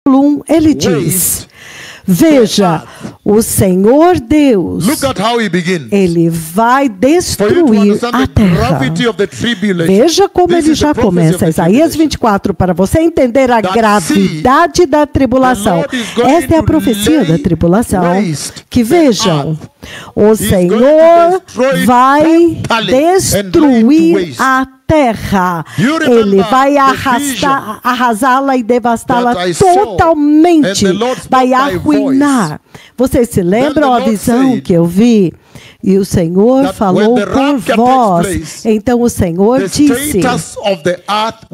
versículo 1, ele diz: veja, o Senhor Deus, ele vai destruir a terra. Veja como ele já começa. Isaías 24, para você entender a gravidade da tribulação. Esta é a profecia da tribulação. Que vejam, o Senhor vai destruir a terra. Ele vai arrasá-la e devastá-la totalmente. Vai arruinar. Vocês se lembram a visão que eu vi? E o Senhor falou por voz. Então o Senhor disse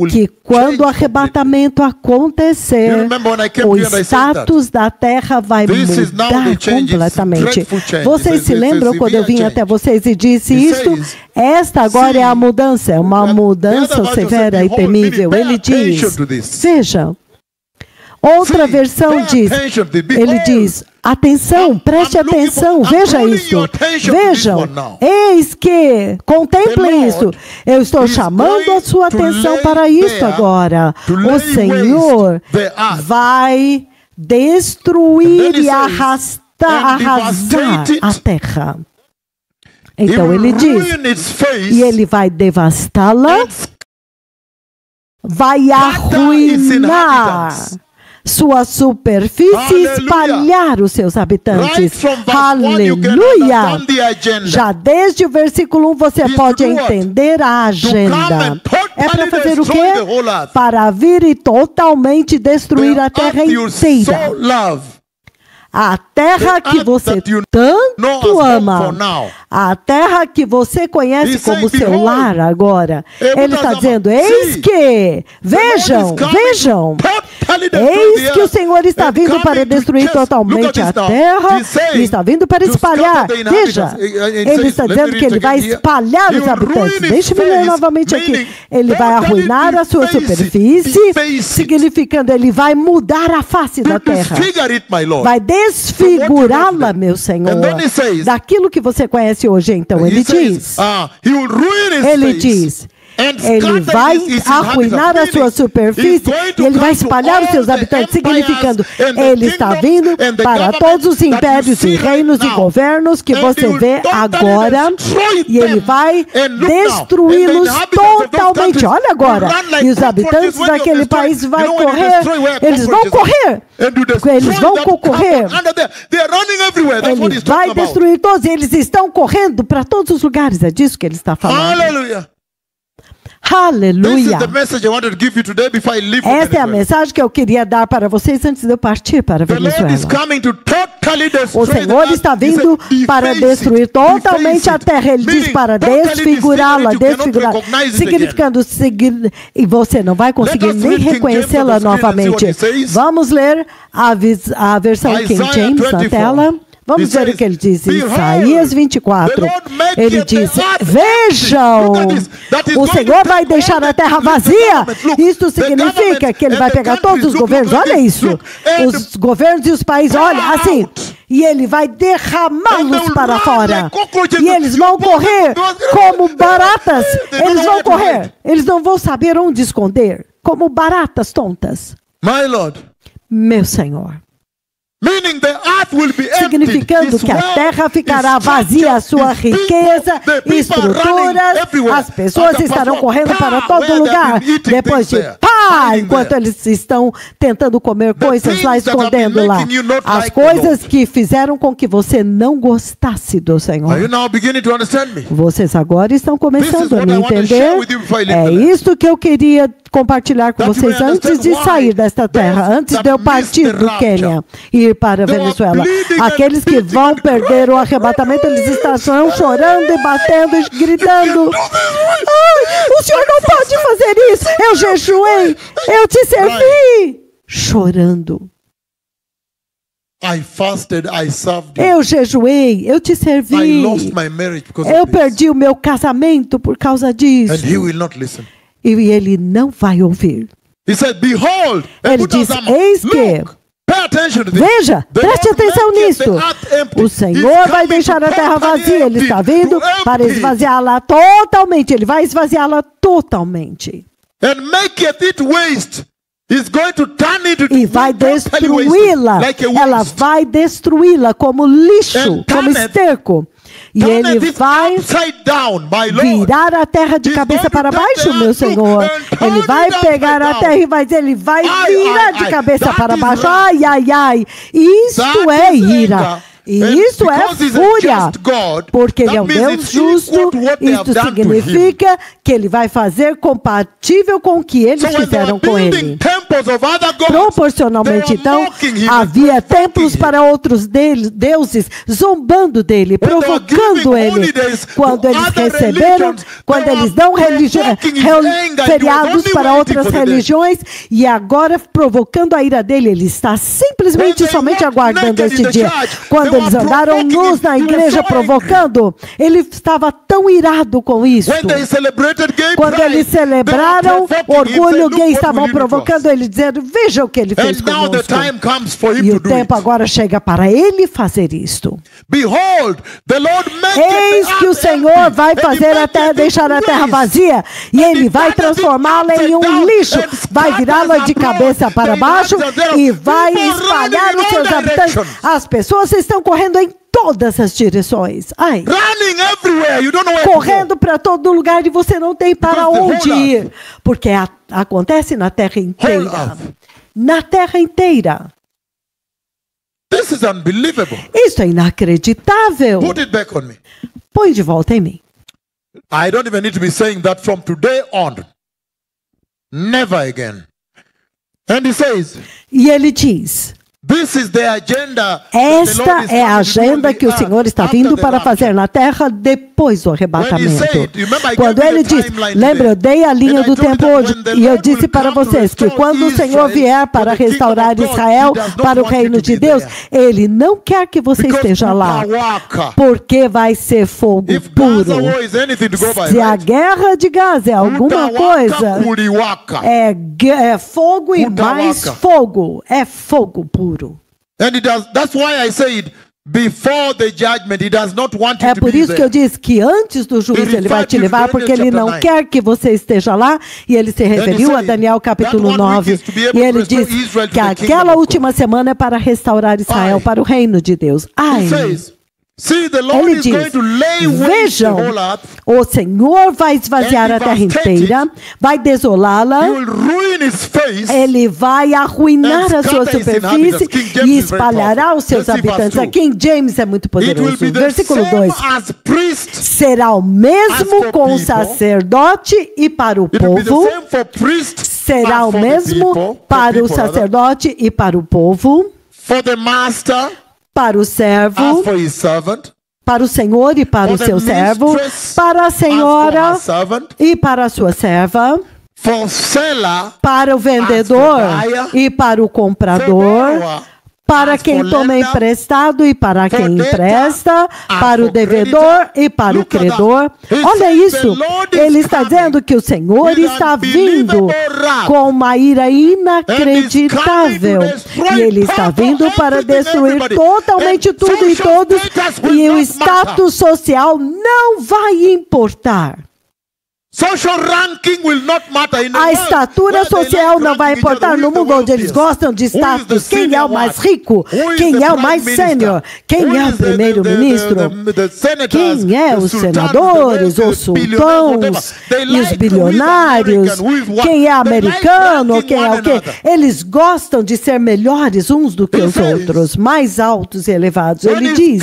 que quando o arrebatamento acontecer, o status da terra vai mudar completamente. Vocês se lembram quando eu vim até vocês e disse isso? Esta agora é a mudança, é uma mudança severa e temível. Ele diz, veja, outra versão diz, ele diz, atenção, preste atenção, veja isso. Vejam, eis que, contemplem isso. Eu estou chamando a sua atenção para isso agora. O Senhor vai destruir e arrasar a terra. Então ele diz, e ele vai devastá-la, vai arruinar sua superfície e espalhar os seus habitantes. Aleluia! Já desde o versículo 1 você pode entender a agenda. É para fazer o quê? Para vir e totalmente destruir a terra inteira. A terra que você tanto ama, a terra que você conhece como seu lar agora. Ele está dizendo, eis que, vejam, eis que o Senhor está vindo para destruir totalmente a terra e está vindo para espalhar. Veja, ele está dizendo que ele vai espalhar os habitantes. Deixe-me ler novamente aqui. Ele vai arruinar a sua superfície, significando ele vai mudar a face da terra. Vai desfigurá-la, meu Senhor, daquilo que você conhece hoje. Então ele diz, ele vai arruinar a sua superfície e ele vai espalhar os seus habitantes, significando ele está vindo para todos os impérios e reinos e governos que você vê agora e ele vai destruí-los totalmente. Olha agora, e os habitantes daquele país vão correr, eles vão correr, eles vão concorrer, ele vai destruir todos e eles estão correndo para todos os lugares. É disso que ele está falando. Aleluia! Aleluia! Esta é a mensagem que eu queria dar para vocês antes de eu partir para a Venezuela. O Senhor está vindo para destruir totalmente a terra. Ele diz para desfigurá-la, significando e você não vai conseguir nem reconhecê-la novamente. Vamos ler a versão King James na tela. Vamos ver o que ele diz em Isaías 24. Ele diz, vejam, o Senhor vai deixar a terra vazia. Isso significa que ele vai pegar todos os governos. Olha isso. Os governos e os países, olha, assim. E ele vai derramá-los para fora. E eles vão correr como baratas. Eles vão correr. Eles não vão saber onde esconder. Como baratas tontas. Meu Senhor. Significando que a terra ficará vazia, a sua riqueza, estruturas, as pessoas estarão correndo para todo lugar, depois de pá, enquanto eles estão tentando comer coisas lá, escondendo lá. As coisas que fizeram com que você não gostasse do Senhor. Vocês agora estão começando a me entender? É isto que eu queria compartilhar com vocês antes de sair desta terra, antes de eu partir do Quênia e ir para a Venezuela. Aqueles que vão perder o arrebatamento, eles estarão chorando e batendo e gritando. O Senhor não pode fazer isso. Eu jejuei, eu te servi. Chorando. Eu jejuei, eu te servi. Eu perdi o meu casamento por causa disso. E ele não vai ouvir. Ele diz, eis que, veja, preste atenção nisto. O Senhor vai deixar a terra vazia. Ele está vindo para esvaziá-la totalmente. Ele vai esvaziá-la totalmente. E vai destruí-la. Ela vai destruí-la como lixo, como esterco. E ele vai virar a terra de cabeça para baixo, meu Senhor. Ele vai pegar a terra e vai dizer, ele vai virar de cabeça para baixo. Ai, ai, ai. Isto é ira. E isso é fúria, porque Ele é um Deus justo. Isto significa que Ele vai fazer compatível com o que eles fizeram com Ele. Proporcionalmente, então, havia templos para outros deuses, zombando dele, provocando ele. Quando eles receberam, quando eles dão feriados para outras religiões, e agora provocando a ira dele, ele está simplesmente somente aguardando este dia. Quando eles andaram nus na igreja provocando, ele estava tão irado com isso. Quando eles celebraram orgulho gay, estavam provocando ele, dizendo, veja o que ele fez conosco. E o tempo agora chega para ele fazer isto. Eis que o Senhor vai fazer a terra, deixar a terra vazia, e ele vai transformá-la em um lixo, vai virá-la de cabeça para baixo e vai espalhar os seus habitantes. As pessoas estão correndo em todas as direções. Ai. Correndo para todo lugar e você não tem para onde ir. Porque acontece na terra inteira. Na terra inteira. Isso é inacreditável. Põe de volta em mim. I don't even need to be saying that from today on. Never again. And he says, e ele diz, esta é a agenda que o Senhor está vindo para fazer na terra depois do arrebatamento. Quando ele diz, lembra, eu dei a linha do tempo hoje, e eu disse para vocês que quando o Senhor vier para restaurar Israel para o reino de Deus, Ele não quer que você esteja lá, porque vai ser fogo puro. Se a guerra de Gaza é alguma coisa, é fogo e mais fogo, é fogo puro. É por isso que eu disse que antes do juízo ele vai te levar, porque ele não quer que você esteja lá. E ele se referiu a Daniel capítulo 9. E ele diz que aquela última semana é para restaurar Israel para o reino de Deus. Ai! Ele diz, vejam, o Senhor vai esvaziar a terra inteira, vai desolá-la, Ele vai arruinar a sua superfície e espalhará os seus habitantes. A King James é muito poderoso. Versículo 2. Será o mesmo com o sacerdote e para o povo. Será o mesmo para o sacerdote e para o povo. Para o servo, para o senhor e para o seu servo, para a senhora e para a sua serva, para o vendedor e para o comprador, para quem toma emprestado e para quem empresta, para o devedor e para o credor. Olha isso, ele está dizendo que o Senhor está vindo com uma ira inacreditável. E ele está vindo para destruir totalmente tudo e todos, e o status social não vai importar. A estatura social não vai importar no mundo onde eles gostam de status. Quem é o mais rico? Quem é o mais sênior? Quem é o primeiro-ministro? Quem é os senadores, os sultões e os bilionários? Quem é americano? Quem é o quê? Eles gostam de ser melhores uns do que os outros, mais altos e elevados. Ele diz,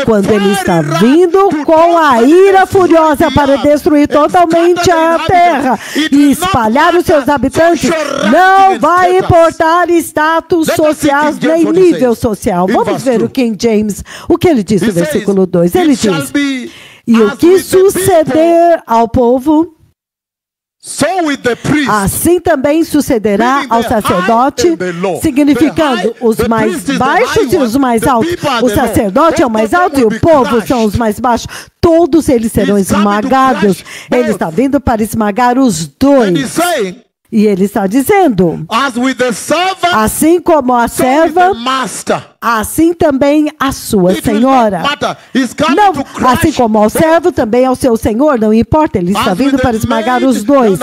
quando ele está vindo com a ira furiosa para destruir totalmente a terra e espalhar os seus habitantes, não vai importar status social nem nível social. Vamos ver o King James, o que ele diz no versículo 2. Ele diz, e o que suceder ao povo, assim também sucederá ao sacerdote, significando os mais baixos e os mais altos. O sacerdote é o mais alto e o povo são os mais baixos. Todos eles serão esmagados. Ele está vindo para esmagar os dois. E ele está dizendo, assim como a serva, assim também a sua senhora. Não, assim como ao servo, também ao seu senhor, não importa, ele está vindo para esmagar os dois.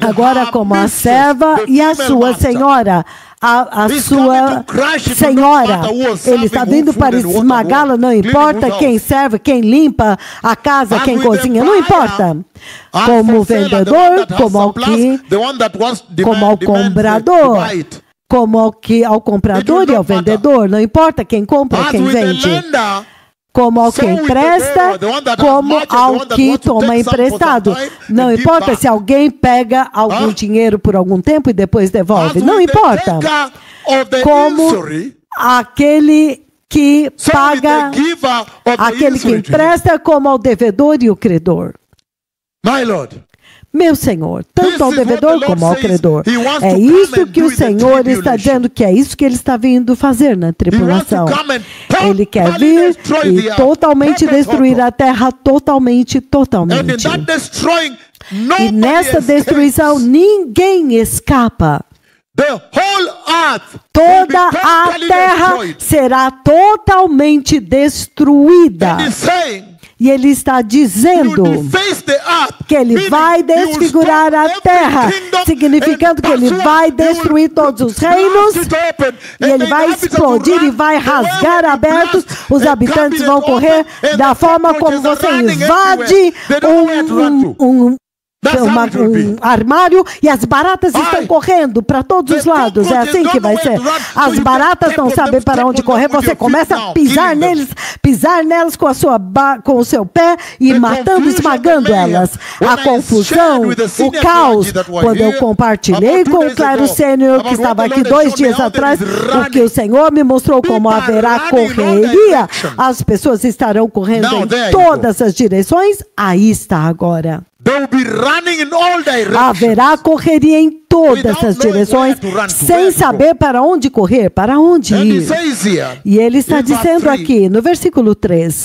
Agora como a serva e a sua senhora. A sua senhora, ele está vindo para esmagá-la, não importa quem serve, quem limpa a casa, quem cozinha, não importa. Como vendedor, como ao comprador, ao comprador e ao vendedor, não importa quem compra, quem vende. Como ao que empresta, como ao que toma emprestado. Não importa se alguém pega algum dinheiro por algum tempo e depois devolve. Não importa. Como aquele que paga, aquele que empresta, como ao devedor e o credor. Meu Senhor, tanto ao devedor como ao credor. É isso que o Senhor está dizendo, que é isso que Ele está vindo fazer na tribulação. Ele quer vir e totalmente destruir a terra, totalmente. E nessa destruição ninguém escapa. Toda a terra será totalmente destruída. E ele está dizendo que ele vai desfigurar a terra, significando que ele vai destruir todos os reinos, e ele vai explodir e vai rasgar abertos. Os habitantes vão correr da forma como você invade um armário e as baratas estão correndo para todos os lados. É assim que vai ser. As baratas não sabem para onde correr. Você começa a pisar nelas com o seu pé e matando, esmagando elas. A confusão, o caos. Quando eu compartilhei com o Claro Sênior, que estava aqui 2 dias atrás, porque o Senhor me mostrou como haverá correria, as pessoas estarão correndo em todas as direções. Aí está agora. Haverá correria em todas as direções, sem saber para onde correr, para onde ir. E ele está dizendo aqui, no versículo 3,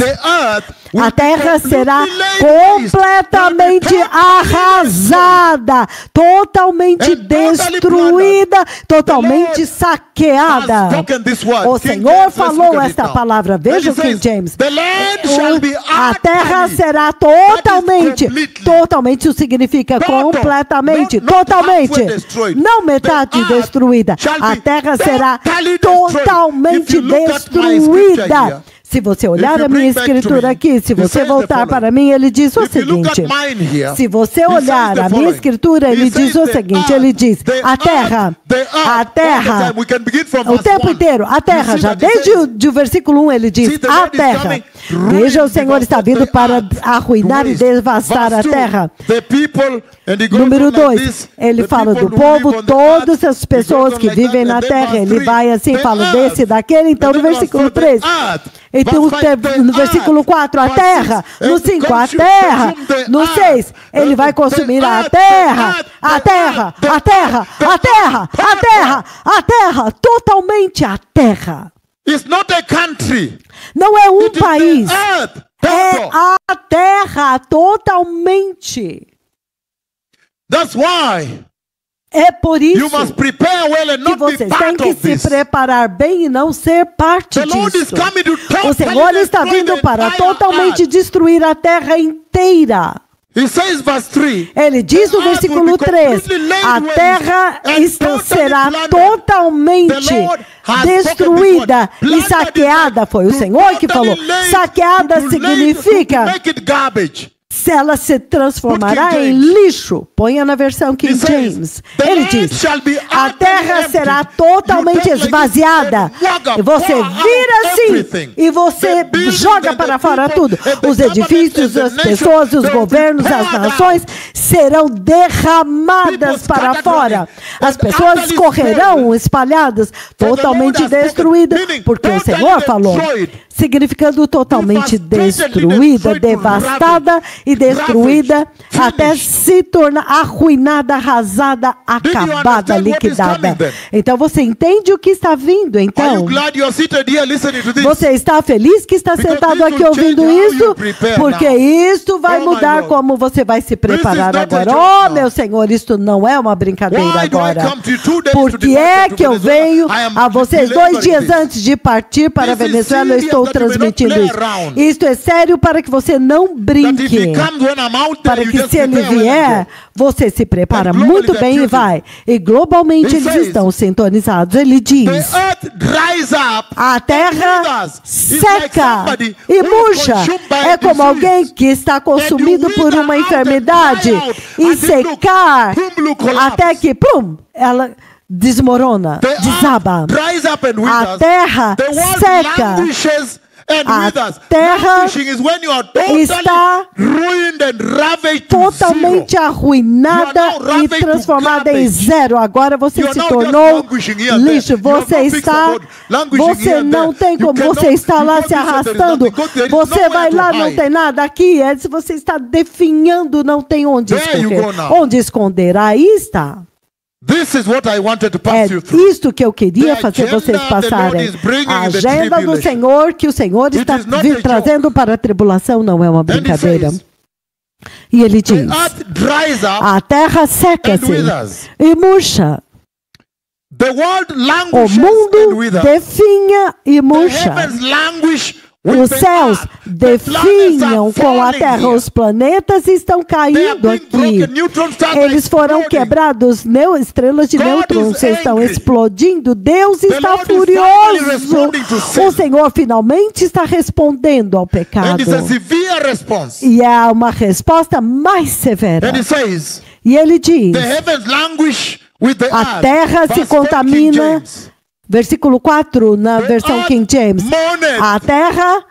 a terra será completamente arrasada, totalmente destruída, totalmente saqueada. O Senhor falou esta palavra, veja o King James. A terra será totalmente, isso significa completamente, totalmente. Não metade destruída. A terra será totalmente destruída. Se você olhar a minha escritura aqui, se você voltar para mim, ele diz o seguinte. Se você olhar a minha escritura, ele diz o seguinte. Ele diz, a terra, o tempo inteiro, a terra, já desde o versículo 1, ele diz, a terra. Veja, o Senhor está vindo para arruinar e devastar a terra. Número 2, ele fala do povo, todas as pessoas que vivem na terra. Ele vai assim, fala desse, daquele. Então, no versículo 3, então, no versículo 4, a terra. No 5, a terra. No 6, ele vai consumir a terra. A terra, a terra, a terra, a terra, a terra, totalmente a terra. Não é um país, é a terra totalmente. É por isso que vocês têm que se preparar bem e não ser parte disso. O Senhor está vindo para totalmente destruir a terra inteira. Ele diz no versículo 3, a terra será totalmente destruída e saqueada. Foi o Senhor que falou. Saqueada significa se ela se transformará em lixo. Ponha na versão King James. Ele diz, a terra será totalmente esvaziada. E você vira assim, e você joga para fora tudo. Os edifícios, as pessoas, os governos, as nações serão derramadas para fora. As pessoas correrão espalhadas, totalmente destruídas, porque o Senhor falou. significando totalmente destruída, devastada e destruída, até se tornar arruinada, arrasada, acabada, liquidada. Então você entende o que está vindo, então? Você está feliz que está sentado aqui ouvindo isso? Porque isto vai mudar como você vai se preparar agora. Oh, meu Senhor, isto não é uma brincadeira agora. Por que é que eu venho a vocês 2 dias antes de partir para a Venezuela? Eu estou transmitindo isso. Isto é sério para que você não brinque. Para que se ele vier, você se prepara muito bem e vai. E globalmente eles estão sintonizados. Ele diz: a terra seca e murcha. É como alguém que está consumido por uma enfermidade e secar até que, pum, ela desmorona, desaba. A terra seca. A terra está totalmente arruinada e transformada em zero. Agora você se tornou lixo. Você não tem como, você está lá se arrastando. Você vai lá, não tem nada aqui. Se você está definhando, não tem onde esconder. Onde esconder? Aí está. É isto que eu queria fazer vocês passarem. A agenda do Senhor, que o Senhor está trazendo para a tribulação, não é uma brincadeira. E ele diz: a terra seca-se e murcha. O mundo definha e murcha. Os céus definham com a terra, os planetas estão caindo aqui. Eles foram quebrados, estrelas de nêutrons estão explodindo. Deus está furioso. O Senhor finalmente está respondendo ao pecado. E é uma resposta mais severa. E ele diz: a terra se contamina. Versículo 4, na versão King James. A terra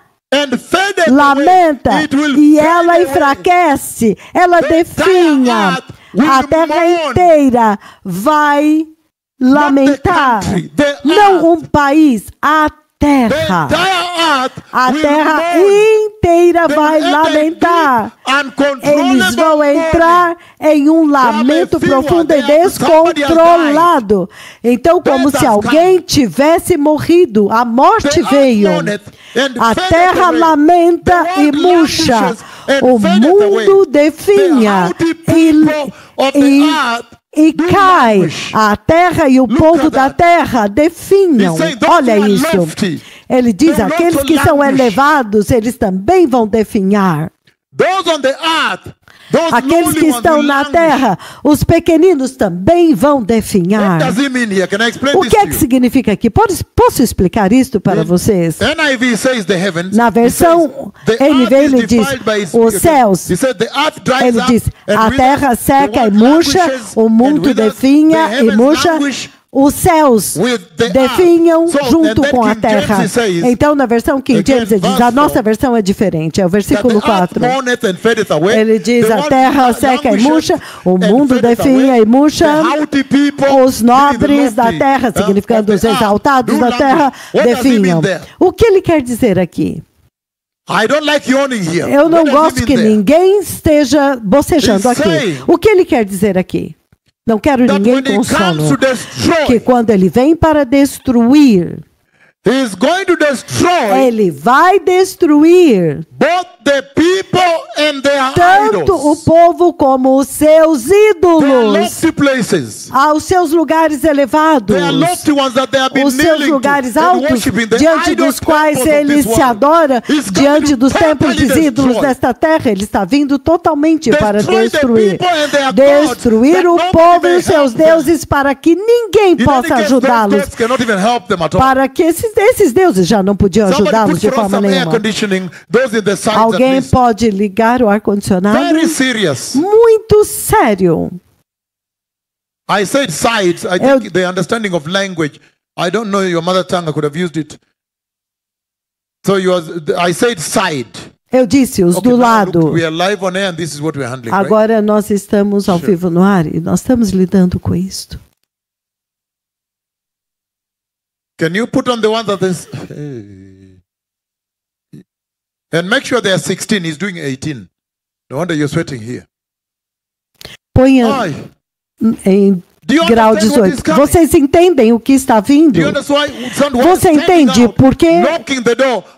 lamenta e ela enfraquece, ela definha. A terra inteira vai lamentar. Não um país, a terra. A terra inteira vai lamentar. Eles vão entrar em um lamento profundo e descontrolado. Então, como se alguém tivesse morrido. A morte veio. A terra lamenta e murcha. O mundo definha e cai. A terra e o povo da terra definham. Olha isso. Ele diz: aqueles que são elevados, eles também vão definhar. Aqueles que estão na terra, os pequeninos também vão definhar. O que é que significa aqui? Posso explicar isto para vocês? Na versão NVI ele diz: os céus, ele diz, a terra seca e murcha, o mundo definha e murcha. Os céus definham junto com a terra. Então, na versão King James, ele diz, a nossa versão é diferente. É o versículo 4. Ele diz, a terra seca e murcha, o mundo definha e murcha. Os nobres da terra, significando os exaltados da terra, definham. O que ele quer dizer aqui? Eu não gosto que ninguém esteja bocejando aqui. O que ele quer dizer aqui? Não quero ninguém com sono. Que quando ele vem para destruir, ele vai destruir tanto o povo como os seus ídolos, aos seus lugares elevados, os seus lugares altos, diante dos quais ele se adora, diante dos templos dos ídolos desta terra. Ele está vindo totalmente para destruir o povo e os seus deuses, para que ninguém possa ajudá-los, para que esses deuses já não podiam ajudá-los de forma nenhuma. Alguém pode ligar o ar-condicionado? Muito sério. I said sides. I think the understanding of language. I don't know your mother tongue. I could have used it. So I said side. Eu disse os do lado. We are live on air and this is what we are handling. Agora nós estamos ao vivo no ar e nós estamos lidando com isto. Can you put on the one that is? And make sure they are 16. He's doing 18. No wonder you're sweating here. Ponha em grau 18. Vocês entendem o que está vindo? Você entende por que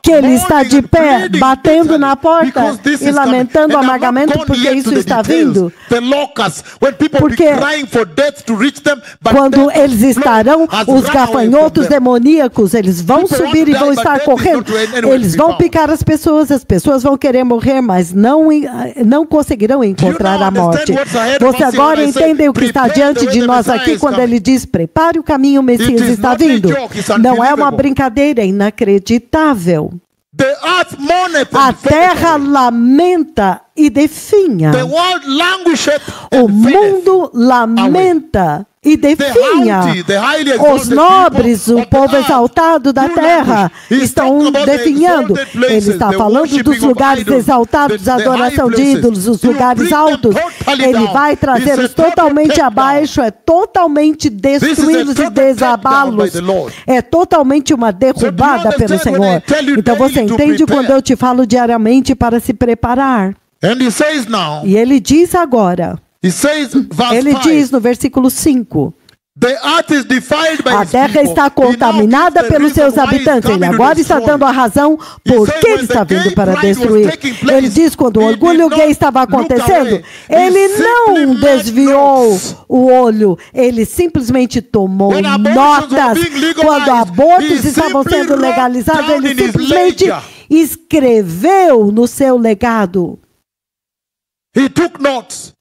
ele está de pé, batendo na porta e lamentando amargamente porque isso está vindo? Porque quando eles estarão, os gafanhotos demoníacos, eles vão subir e vão estar correndo. Eles vão picar as pessoas vão querer morrer, mas não conseguirão encontrar a morte. Você agora entende o que está diante de nós aqui quando ele diz: prepare o caminho, o Messias está vindo. Não é uma brincadeira, é inacreditável. A terra lamenta e definha. O mundo lamenta e definha. Os nobres, o povo exaltado da terra, estão definhando. Ele está falando dos lugares exaltados, a adoração de ídolos, os lugares altos. Ele vai trazê-los totalmente abaixo, é totalmente destruí-los e desabá-los. É totalmente uma derrubada pelo Senhor. Então você entende quando eu te falo diariamente para se preparar. E ele diz agora. Ele diz no versículo 5. A terra está contaminada pelos seus habitantes. Ele agora está dando a razão por que ele está vindo para destruir. Ele diz: quando o orgulho gay estava acontecendo, ele não desviou o olho. Ele simplesmente tomou notas. Quando abortos estavam sendo legalizados, ele simplesmente escreveu no seu legado.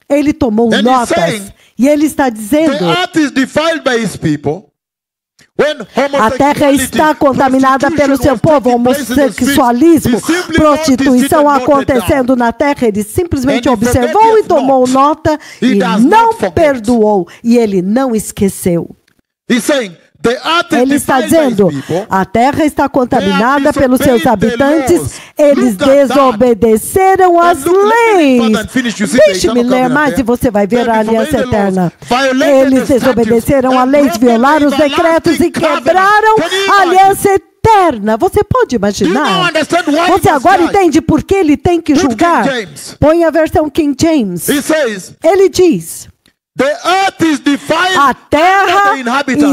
Ele tomou notas. E ele está dizendo: a terra está contaminada pelo seu povo. Homossexualismo, prostituição acontecendo na terra. Ele simplesmente observou e tomou nota e não perdoou. E ele não esqueceu. Ele está dizendo: a terra está contaminada pelos seus habitantes, eles desobedeceram as leis. Deixe-me ler mais e você vai ver a aliança eterna. Eles desobedeceram a lei, violaram os decretos e quebraram a aliança eterna. Você pode imaginar? Você agora entende por que ele tem que julgar? Põe a versão King James. Ele diz: a terra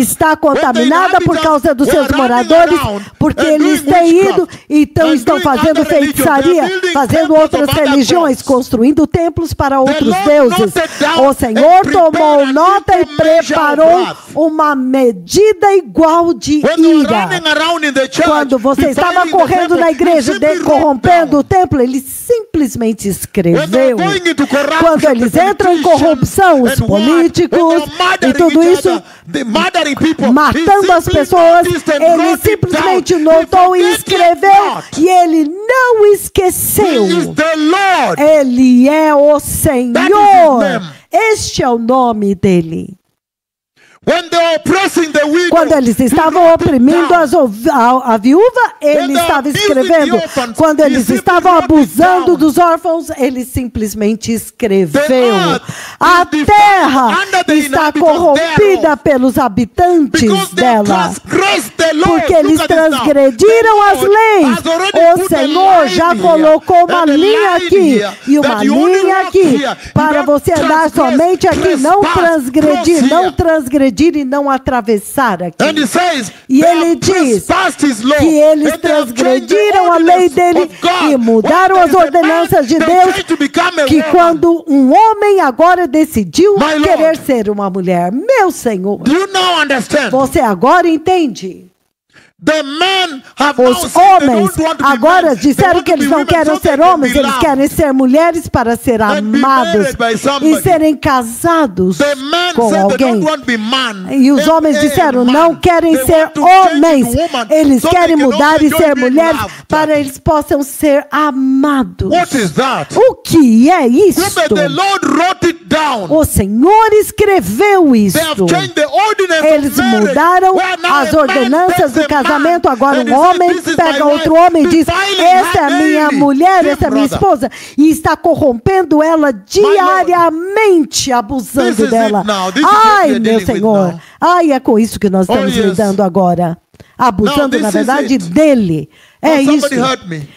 está contaminada por causa dos seus moradores, porque eles têm ido, então estão fazendo feitiçaria, fazendo outras religiões, construindo templos para outros deuses. O Senhor tomou nota e preparou uma medida igual de ira. Quando você estava correndo na igreja, corrompendo o templo, ele simplesmente escreveu. Quando eles entram em corrupção, os políticos e tudo isso, matando as pessoas, ele simplesmente notou e escreveu, e ele não esqueceu. Ele é o Senhor. Este é o nome dele. Quando eles estavam oprimindo a viúva, ele estava escrevendo. Quando eles estavam abusando dos órfãos, ele simplesmente escreveu. A terra está corrompida pelos habitantes dela, porque eles transgrediram as leis. O Senhor já colocou uma linha aqui e uma linha aqui para você andar somente aqui, não transgredir e não atravessar aqui. E ele diz que eles transgrediram a lei dele e mudaram as ordenanças de Deus, que quando um homem agora decidiu querer ser uma mulher. Meu Senhor, você agora entende? Os homens agora disseram que eles não querem ser homens, eles querem ser mulheres para ser amados e serem casados com alguém. E os homens disseram, não querem ser homens, eles querem mudar e ser mulheres para eles possam ser amados. O que é isto? O Senhor escreveu isto. Eles mudaram as ordenanças do casamento. Agora um homem pega outro homem e diz, essa é a minha mulher, essa é a minha esposa, e está corrompendo ela diariamente, abusando dela. Ai, meu Senhor, ai, é com isso que nós estamos lidando agora. abusando, na verdade, dele. É isso.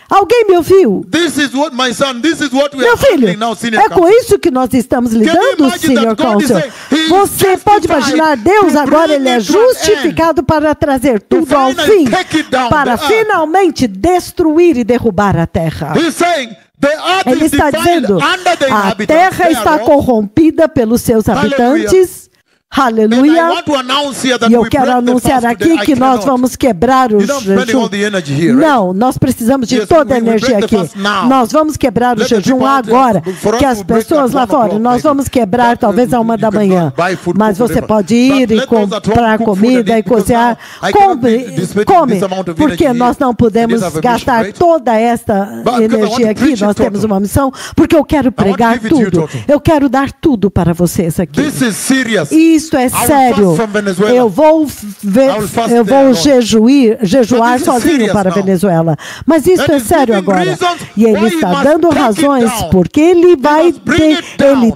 Alguém me ouviu? Meu filho, é com isso que nós estamos lidando, Senior Counsel. Você pode imaginar, Deus agora ele é justificado para trazer tudo ao fim, para finalmente destruir e derrubar a terra. Ele está dizendo, a terra está corrompida pelos seus habitantes. Aleluia. E eu quero anunciar aqui que nós vamos quebrar o jejum. Não, nós precisamos de toda a energia aqui. Nós vamos quebrar o jejum agora. Que as pessoas lá fora, nós vamos quebrar talvez à 1 da manhã. Mas você pode ir e comprar comida e cozinhar. Come, porque nós não podemos gastar toda esta energia aqui. Nós temos uma missão, porque eu quero pregar tudo. Eu quero dar tudo para vocês aqui. Isso é sério. Eu vou jejuar sozinho para a Venezuela. Mas isso é sério agora. E ele está dando razões porque ele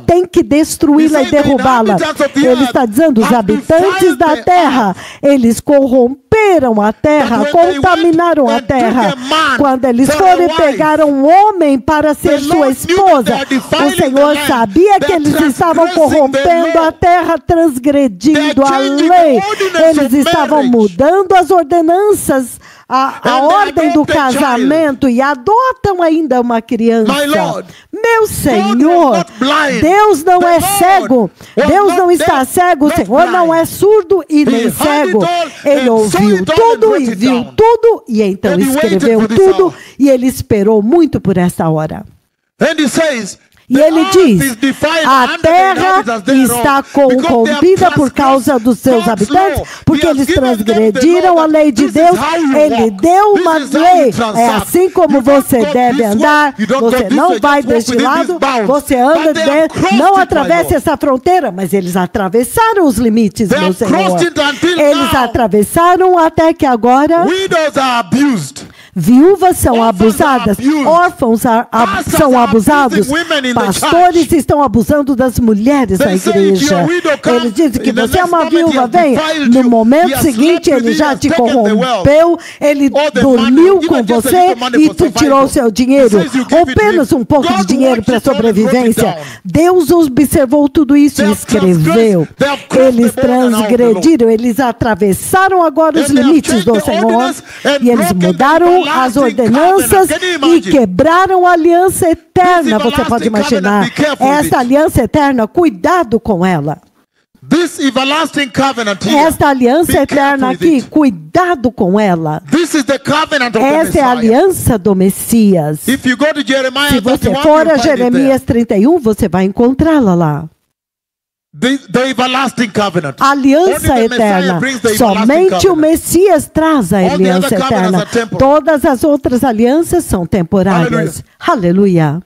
tem que destruí-la e derrubá-la. Ele está dizendo, os habitantes da terra, eles corromperam a terra, contaminaram a terra. Quando eles foram e pegaram um homem para ser sua esposa, o Senhor sabia que eles estavam corrompendo a terra, transgredindo a lei. Eles estavam mudando as ordenanças, a ordem do casamento e adotam ainda uma criança. Meu Senhor, Deus não é cego. Deus não está cego. O Senhor não é surdo e nem cego. Ele ouviu tudo e viu tudo e então escreveu tudo e ele esperou muito por essa hora. E ele diz, a terra está corrompida por causa dos seus habitantes, porque eles transgrediram a lei de Deus. Ele deu uma lei. É assim como você deve andar. Você não vai deste lado, você anda não atravesse essa fronteira. Mas eles atravessaram os limites, meu Senhor. Eles atravessaram até que agora viúvas são abusadas, órfãos são abusados, pastores estão abusando das mulheres da igreja. Eles dizem que você é uma viúva, venha. No momento seguinte, ele já te corrompeu, ele dormiu com você e tu tirou seu dinheiro, ou apenas um pouco de dinheiro para sobrevivência. Deus observou tudo isso e escreveu. Eles transgrediram, eles atravessaram agora os limites do Senhor e eles mudaram as ordenanças e quebraram a aliança eterna. Você pode imaginar, esta aliança eterna, cuidado com ela. Esta aliança eterna aqui, cuidado com ela. Esta é a aliança do Messias. Se você for a Jeremias 31, você vai encontrá-la lá. A aliança eterna. Somente o Messias traz a aliança eterna. Todas as outras alianças são temporárias. Aleluia.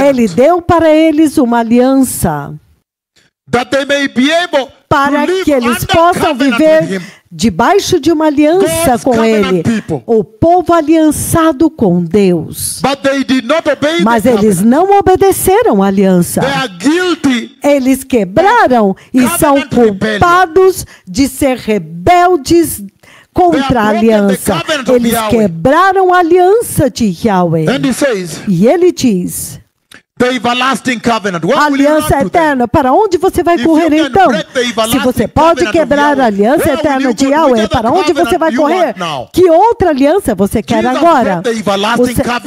Ele deu para eles uma aliança para que eles possam viver debaixo de uma aliança com Ele. O povo aliançado com Deus. Mas eles não obedeceram à aliança. Eles quebraram e são culpados de ser rebeldes contra a aliança. Eles quebraram a aliança de Yahweh. E ele diz, a aliança eterna, para onde você vai correr então? Se você pode quebrar a aliança eterna de Yahweh, para onde você vai correr? Que outra aliança você quer agora?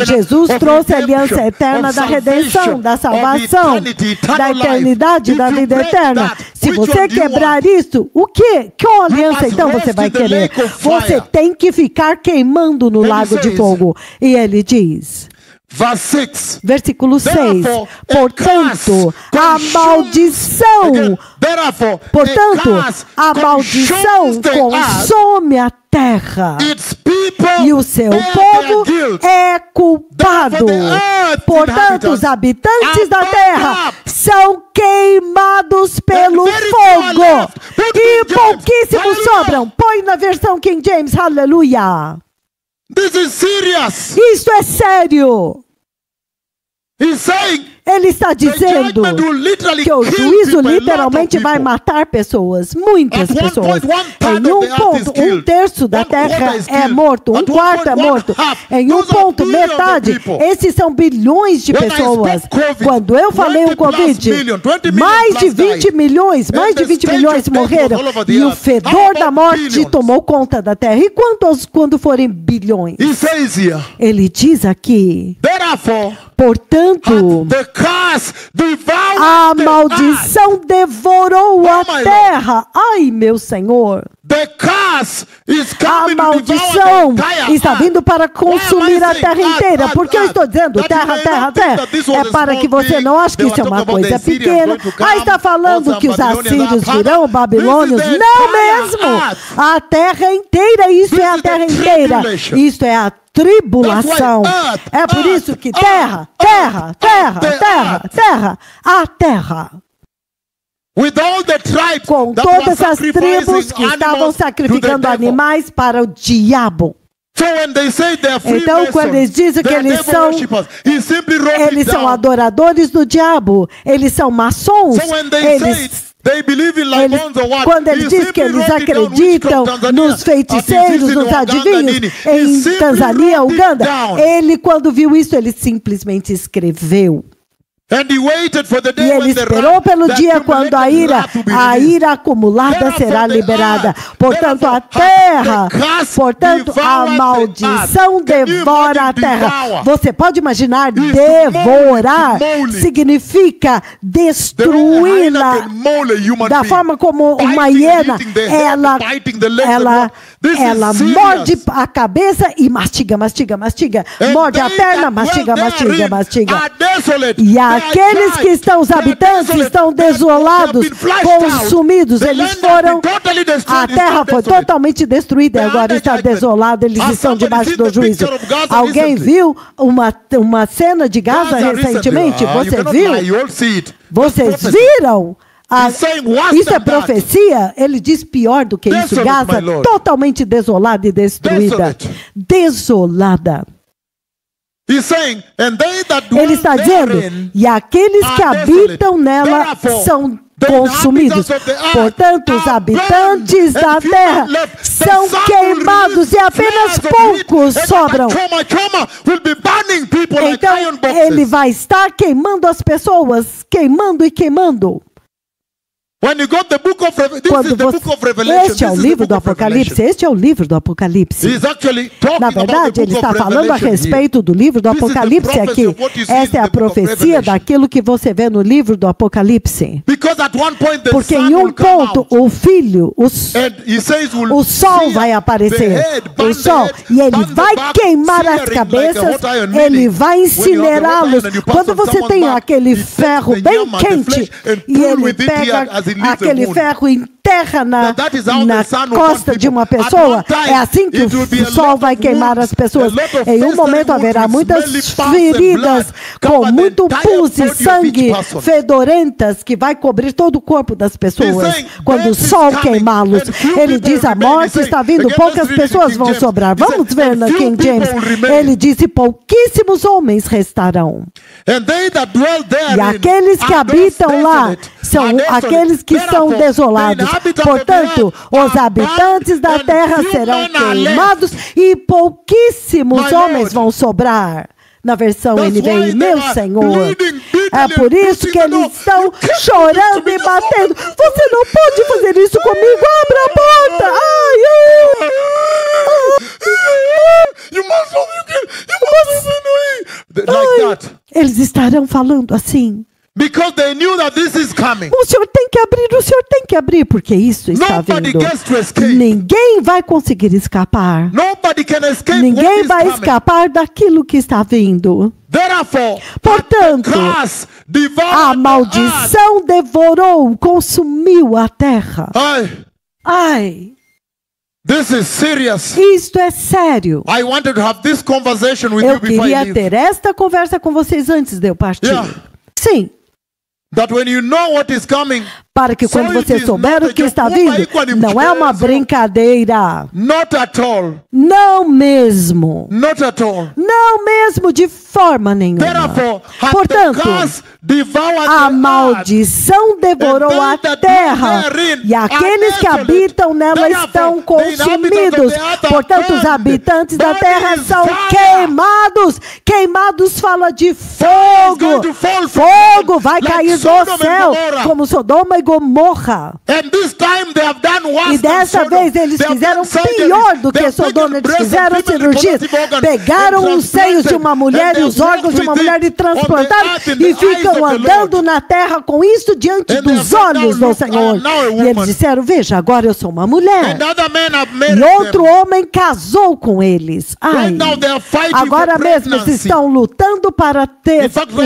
Jesus trouxe a aliança eterna da redenção, da salvação, da eternidade, da vida eterna. Se você quebrar isso, o quê? Qual aliança então você vai querer? Você tem que ficar queimando no lago de fogo. E ele diz... Versículo 6. Portanto, a maldição. Portanto, a maldição consome a terra. E o seu povo é culpado. Portanto, os habitantes da terra são queimados pelo fogo. E pouquíssimos sobram. Põe na versão King James. Aleluia. This is serious. Isto é sério. Ele está dizendo que o juízo literalmente vai matar pessoas, muitas pessoas. Em um ponto, 1/3 da terra é morto, 1/4 é morto. Em um ponto, metade. Esses são bilhões de pessoas. Quando eu falei o Covid, mais de 20 milhões morreram. E o fedor da morte tomou conta da terra. E quando forem bilhões? Ele diz aqui, portanto, a maldição devorou a terra. Ai, meu Senhor. A maldição está vindo para consumir a terra inteira. Por que eu estou dizendo terra, terra, terra? É para que você não ache que isso é uma coisa pequena. Está falando que os assírios virão, babilônios? Não mesmo! A terra inteira, isso é a terra inteira. Isso é a tribulação. É por isso que terra, terra, terra, terra, terra, a terra. Com todas as tribos que estavam sacrificando animais para o diabo. Então, quando eles dizem que eles são adoradores do diabo, eles são maçons, quando ele diz que eles acreditam nos feiticeiros, nos adivinhos, em Tanzânia, Uganda, ele, quando viu isso, ele simplesmente escreveu. E ele esperou pelo dia quando a ira acumulada será liberada. Portanto, a maldição devora a terra. Você pode imaginar, devorar significa destruí-la. Da forma como uma hiena, ela morde a cabeça e mastiga, mastiga, mastiga. Morde a perna, mastiga, mastiga, mastiga. E aqueles que estão, os habitantes, estão desolados, consumidos. Eles foram, a terra foi totalmente destruída e agora está desolada. Eles estão debaixo do juízo. Alguém viu uma cena de Gaza recentemente? Você viu? Vocês viram? Isso é profecia? Ele diz pior do que isso. Gaza totalmente desolada e destruída. Desolada. Ele está dizendo, e aqueles que habitam nela são consumidos. Portanto, os habitantes da terra são queimados e apenas poucos sobram. Então, ele vai estar queimando as pessoas, queimando e queimando. Este é o livro do Apocalipse. Este é o livro do Apocalipse. Na verdade, ele está falando a respeito do livro do Apocalipse aqui. Esta é a profecia daquilo que você vê no livro do Apocalipse. Porque em um ponto, o Filho, o Sol vai aparecer. O Sol. E ele vai queimar as cabeças, ele vai incinerá-los. Quando você tem aquele ferro bem quente, e ele pega aquele ferro enterra na costa de uma pessoa, é assim que o sol vai queimar as pessoas. Em um momento haverá muitas feridas com muito pus e sangue fedorentas que vai cobrir todo o corpo das pessoas quando o sol queimá-los. Ele diz, a morte está vindo, poucas pessoas vão sobrar. Vamos ver na King James. Ele disse, pouquíssimos homens restarão. E aqueles que habitam lá são aqueles que são desolados. Portanto, os habitantes da terra serão queimados e pouquíssimos homens vão sobrar. Na versão NVI, meu Senhor. É por isso que eles estão chorando e batendo. Você não pode fazer isso comigo. Abra a porta. Ai, eles estarão falando assim. Because they knew that this is coming. O senhor tem que abrir, porque isso está vindo. Ninguém vai conseguir escapar. Ninguém vai escapar daquilo que está vindo. Portanto, a maldição devorou, consumiu a terra. Ai. This is serious. Isto é sério. I wanted to have this conversation with you before I leave. Eu queria ter esta conversa com vocês antes de eu partir. Yeah. Sim. That when you know what is coming, Para que quando você souber o que está vindo, não é uma brincadeira. Not at all. Não mesmo. Not at all. Não mesmo, de forma nenhuma. Portanto, a maldição devorou a terra, e aqueles que habitam nela estão consumidos. Portanto, os habitantes da terra são queimados. Queimados fala de fogo. Fogo vai cair do céu, como Sodoma e Gomorra. E dessa vez eles fizeram pior do que Sodoma. Eles fizeram cirurgia. Pegaram os seios de uma mulher e os órgãos de uma mulher e transplantaram e ficam andando na terra com isso diante dos olhos do Senhor. E eles disseram, veja, agora eu sou uma mulher. E outro homem casou com eles. Ai, agora mesmo eles estão lutando para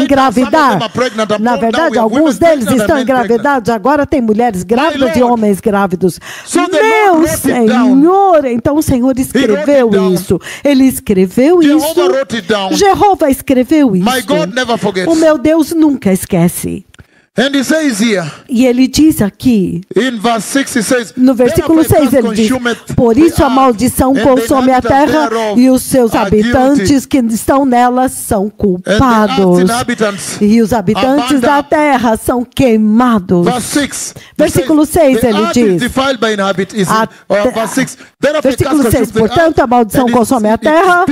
engravidar. Na verdade, alguns deles estão engravidados. Agora tem mulheres grávidas e homens grávidos. Meu Senhor! Então o Senhor escreveu isso. Ele escreveu isso. Jeová escreveu isso. O meu Deus nunca esquece. And he says here, e ele diz aqui, in verse 6, he says, no versículo 6, ele diz, por isso a maldição consome a terra e os seus habitantes que estão nela são culpados. E os habitantes da terra são queimados. Versículo 6, ele diz, versículo 6, portanto a maldição consome a terra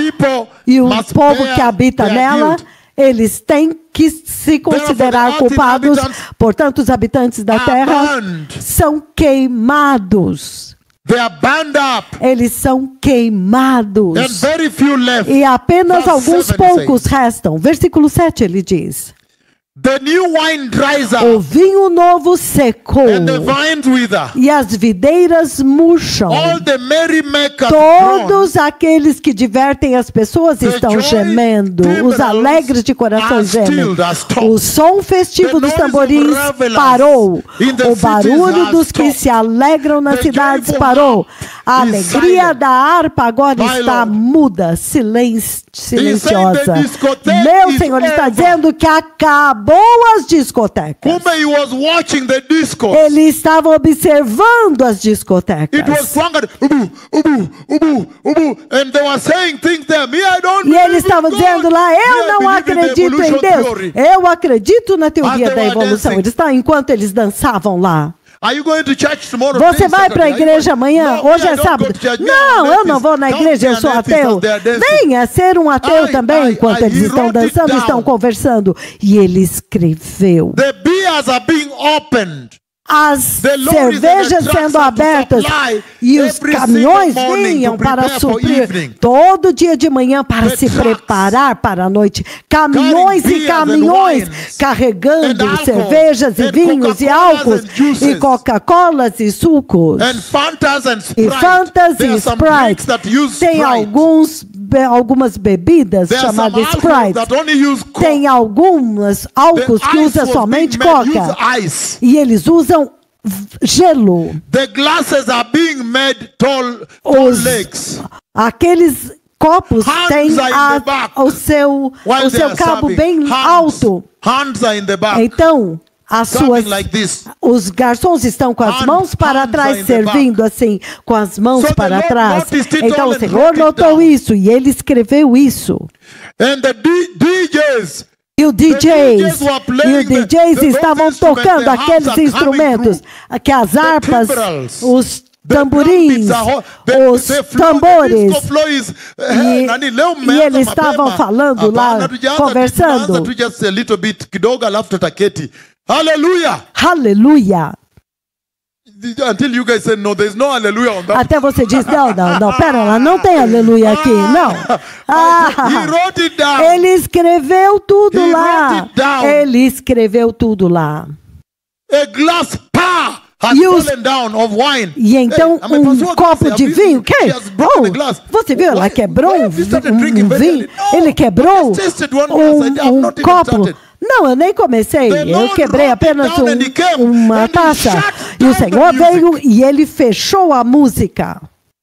e o povo que habita nela, eles têm que se considerar culpados. Portanto, os habitantes da terra são queimados. Eles são queimados. E apenas alguns poucos restam. Versículo 7, ele diz. The new wine dries up, o vinho novo secou, and the vines wither. E as videiras murcham. All the merrymakers todos aqueles que divertem as pessoas estão gemendo. Os alegres de coração gemem. O som festivo dos tamborins parou. O barulho dos que se alegram nas cidades parou. A alegria da harpa agora está muda, silenciosa. Meu Senhor está dizendo que acabou as discotecas. Ele estava observando as discotecas. E ele estava dizendo lá, eu não acredito em Deus. Eu acredito na teoria da evolução. Enquanto eles dançavam lá. Você vai para a igreja amanhã? Hoje é sábado. Não, eu não vou na igreja, eu sou ateu. Venha ser um ateu também. Enquanto eles estão dançando, estão conversando. E ele escreveu. As cervejas sendo abertas e os caminhões vinham para suprir todo dia de manhã para se preparar para a noite. Caminhões e caminhões carregando cervejas e vinhos e álcool e Coca-Colas e sucos e Fantas e Sprites. Tem algumas bebidas chamadas Sprite. Tem alguns álcools que usam somente Coca. E eles usam gelo. The glasses are being made tall legs. Aqueles copos têm o seu cabo bem alto. Então, os garçons estão com as mãos para trás, servindo assim, com as mãos para trás. Então o Senhor notou isso e ele escreveu isso. E os DJs estavam tocando aqueles instrumentos, que as harpas, os tamborins, os tambores, e eles estavam falando lá, conversando. Aleluia! Aleluia! Until you guys said no, there's no hallelujah on that. Até você diz não, pera lá, não tem aleluia aqui, não. He wrote it down. Ele escreveu tudo lá. Ele escreveu tudo lá. A glass has fallen down of wine. E então copo de vinho, você viu, ela quebrou um vinho, ele quebrou um copo. Não, eu nem comecei. Eu quebrei apenas uma taça. E o Senhor veio e ele fechou a música.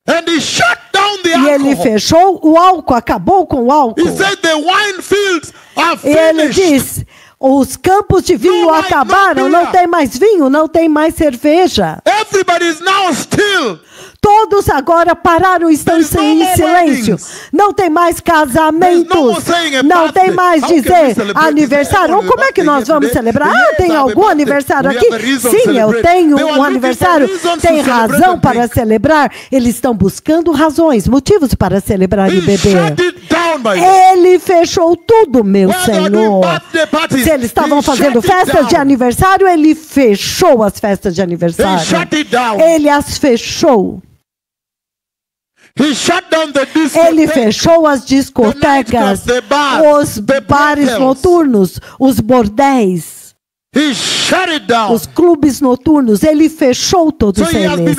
E ele fechou o álcool, acabou com o álcool. E ele diz, Os campos de vinho acabaram, não tem mais vinho, não tem mais cerveja. Everybody is now still. Todos agora pararam e estão em silêncio. Não tem mais casamentos. Não tem mais dizer aniversário. Ou como é que nós vamos celebrar? Ah, tem algum aniversário aqui? Sim, eu tenho um aniversário. Tem razão para celebrar. Eles estão buscando razões, motivos para celebrar e beber. Ele fechou tudo, meu Senhor. Se eles estavam fazendo festas de aniversário, ele fechou as festas de aniversário. Ele as fechou. Ele fechou as discotecas, os bares noturnos, os bordéis, os clubes noturnos. Ele fechou todos eles.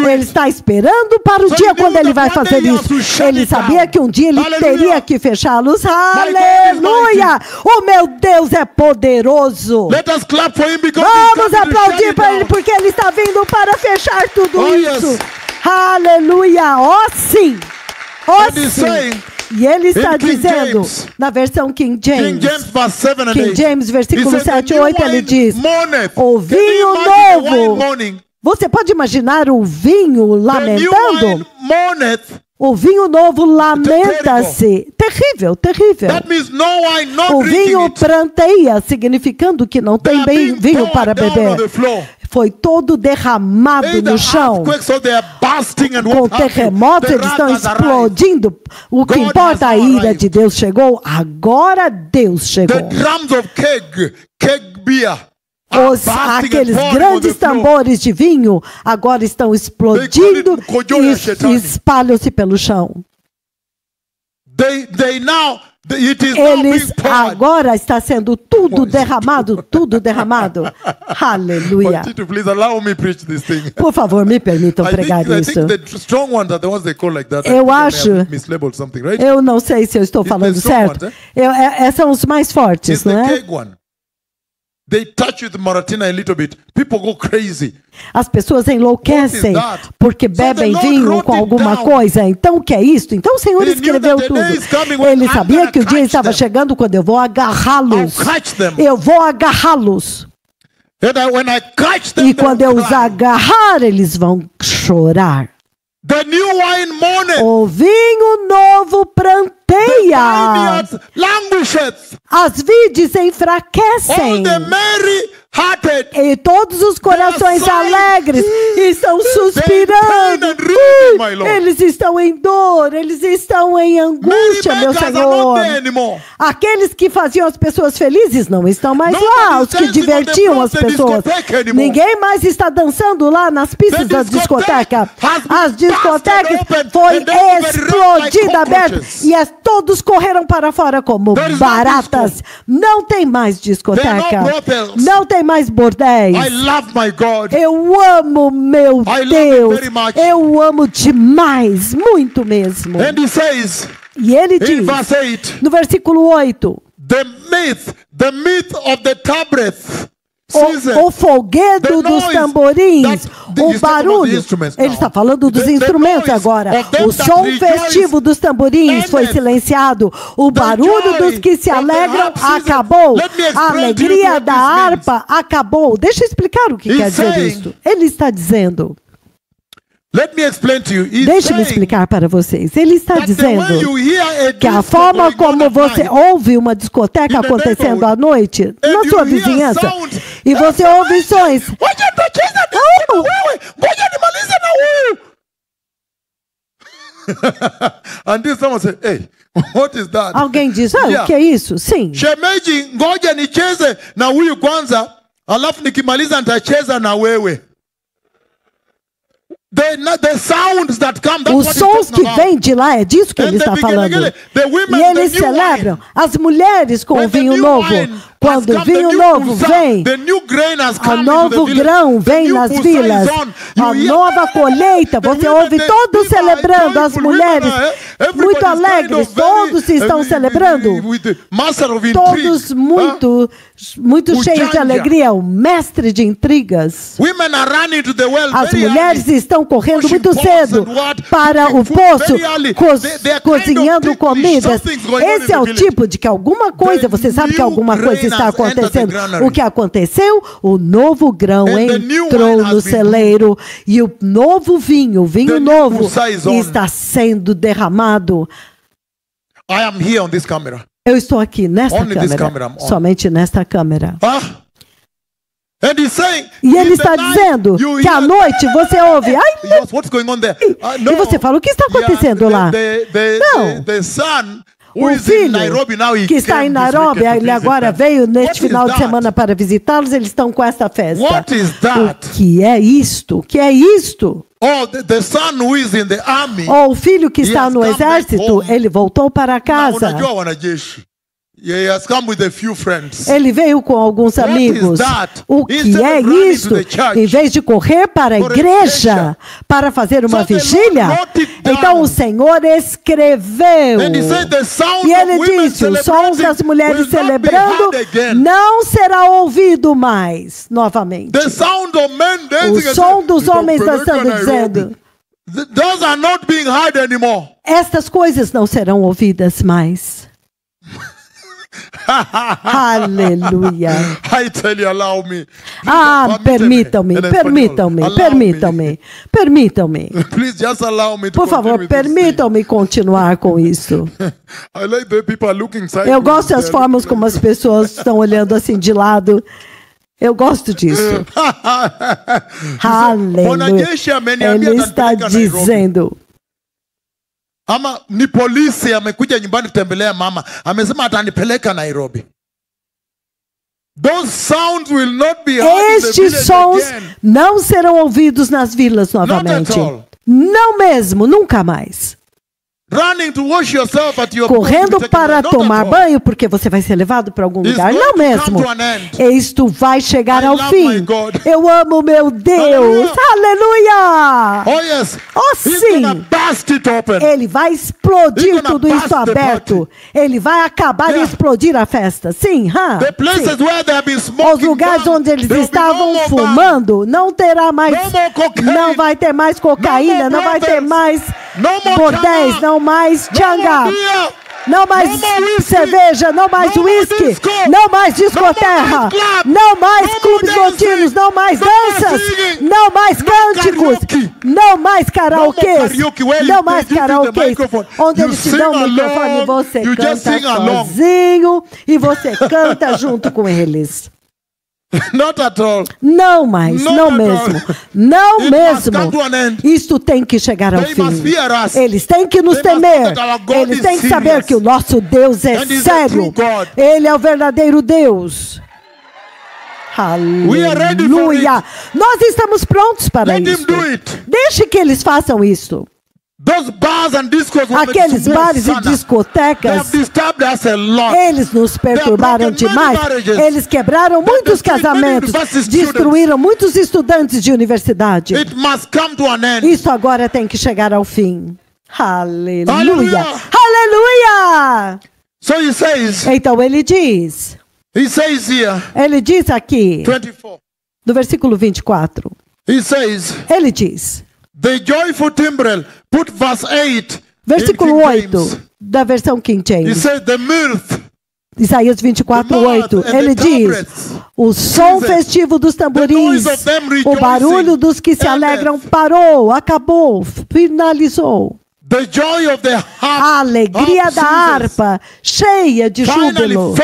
Ele está esperando para o dia quando ele vai fazer isso. Ele sabia que um dia ele teria que fechá-los. Aleluia! O meu Deus é poderoso. Vamos aplaudir para ele porque ele está vindo para fechar tudo isso. Aleluia! Ó sim! Ó sim! E ele está dizendo, na versão King James, versículo 7 e 8, ele diz, o vinho novo. Você pode imaginar o vinho lamentando? O vinho novo lamenta-se. Terrível, terrível. O vinho pranteia, significando que não tem vinho para beber. Foi todo derramado no chão. Com terremotos, eles estão explodindo. O que importa, a ira de Deus chegou. Agora Deus chegou. Aqueles grandes tambores de vinho agora estão explodindo e espalham-se pelo chão. Eles agora está sendo tudo derramado, tudo derramado. Aleluia. Por favor, me permitam pregar isso. Eu acho, eu não sei se eu estou falando certo. São os mais fortes, não é? They touch with Maratina a little bit. People go crazy. As pessoas enlouquecem porque bebem vinho com alguma coisa. Então, o que é isso? Então, o Senhor escreveu tudo. Ele sabia que o dia estava chegando quando eu vou agarrá-los. Eu vou agarrá-los. E quando eu os agarrar, eles vão chorar. O vinho novo pranteia. As vides enfraquecem. E todos os corações alegres estão suspirando. Eles estão em dor, eles estão em angústia, meu Senhor. Aqueles que faziam as pessoas felizes não estão mais lá. Os que divertiam as pessoas. Ninguém mais está dançando lá nas pistas da discoteca. As discotecas foi explodida, aberta. E todos correram para fora como baratas. Não tem mais discoteca. Não tem mais bordéis. Eu amo meu Deus. Eu amo demais, muito mesmo. E ele diz, no versículo 8, the myth of the tabrets. O folguedo dos tamborins, o barulho, ele está falando dos instrumentos agora. O som festivo dos tamborins foi silenciado. O barulho dos que se alegram acabou. A alegria da harpa acabou. Deixa eu explicar o que quer dizer isso. Ele está dizendo... Deixe-me explicar para vocês. Ele está dizendo que a forma como você ouve uma discoteca acontecendo à noite, na sua vizinhança, e você ouve sons. Alguém diz, o que é isso? Sim. Shemeji, ngoja nicheze na huyu kwanza, alafu nikimaliza nitacheza na wewe. The sounds that come, os sons que vêm de lá, é disso que ele está falando. E eles celebram. As mulheres com o vinho novo. Quando o vinho novo vem, o novo grão vem nas vilas, a nova colheita, você ouve todos celebrando, as mulheres muito alegres, todos estão celebrando, todos muito cheios de alegria, o mestre de intrigas. As mulheres estão correndo muito cedo para o poço, cozinhando comidas. Esse é o tipo de que alguma coisa, você sabe que alguma coisa está acontecendo. O que aconteceu? O novo grão entrou no celeiro e o novo vinho, o vinho novo, está sendo derramado. Eu estou aqui nesta câmera, somente nesta câmera. E ele está dizendo que à noite você ouve, e você fala, o que está acontecendo lá? Não. O filho que está em Nairobi, ele agora veio neste final de semana para visitá-los, eles estão com esta festa. O que é isto? O que é isto? O filho que está no exército, ele voltou para casa. Ele veio com alguns amigos. O que é isso? Em vez de correr para a igreja para fazer uma vigília, então o Senhor escreveu. E ele disse: o som das mulheres celebrando não será ouvido mais novamente. O som dos homens dançando, dizendo: estas coisas não serão ouvidas mais. Aleluia. Permitam-me. Por favor, permitam-me continuar com isso. Eu gosto das formas como as pessoas estão olhando assim de lado. Eu gosto disso. Aleluia. Ele está dizendo: ama ni polisi amekuja nyumbani kutembelea mama, amesema atanipeleka Nairobi. Those sounds will not be heard. Estes sons não serão ouvidos nas vilas novamente. Não mesmo, nunca mais. Correndo para tomar banho porque você vai ser levado para algum lugar. Não mesmo. Isto vai chegar ao fim. Eu amo meu Deus. Aleluia. Oh, sim. Ele vai explodir tudo isso aberto. Ele vai acabar e explodir a festa. Sim, os lugares onde eles estavam fumando, não terá mais. Não vai ter mais cocaína, não vai ter mais bordéis, não mais changa, não mais cerveja, não mais whisky, não mais discoteca, não mais clubes noturnos, não mais danças, não mais cânticos, não mais karaokês, não mais karaokês, onde eles te dão o microfone e você canta sozinho e você canta junto com eles. Not at all. Não mais, não mesmo. Não mesmo. Isto tem que chegar ao fim. Eles têm que nos temer. Eles têm que saber que o nosso Deus é sério. Ele é o verdadeiro Deus. Aleluia. Nós estamos prontos para isso. Deixe que eles façam isso. Aqueles bares e discotecas, eles nos perturbaram demais. Eles quebraram muitos casamentos, destruíram muitos estudantes de universidade. Isso agora tem que chegar ao fim. Aleluia! Aleluia! Então ele diz, ele diz aqui, no versículo 24, ele diz, the joyful timbrel, put verse 8. Versículo 8 da versão King James. He said the mirth. Isaías 24:8. Ele diz: o som festivo dos tamborins, o barulho dos que se alegram parou, acabou, finalizou. A alegria da harpa, cheia de júbilo.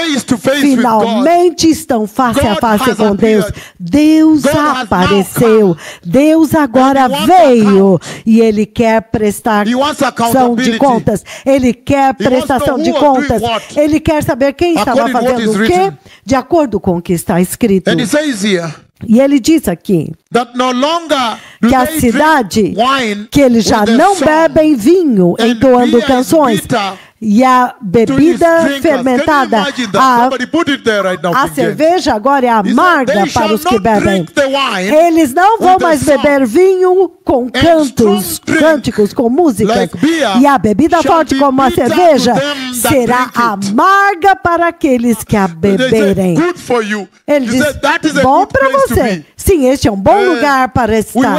Finalmente estão face a face com Deus. Deus apareceu. Deus agora veio. E Ele quer prestação de contas. Ele quer prestação de contas. Ele quer saber quem estava fazendo o quê? De acordo com o que está escrito. E ele diz aqui que a cidade, que eles já não bebem vinho entoando canções, E a bebida fermentada, a cerveja agora é amarga para os que bebem. Eles não vão mais beber vinho com cânticos, com músicas. E a bebida forte como a cerveja será amarga para aqueles que a beberem. Ele diz, bom para você. Sim, este é um bom lugar para estar.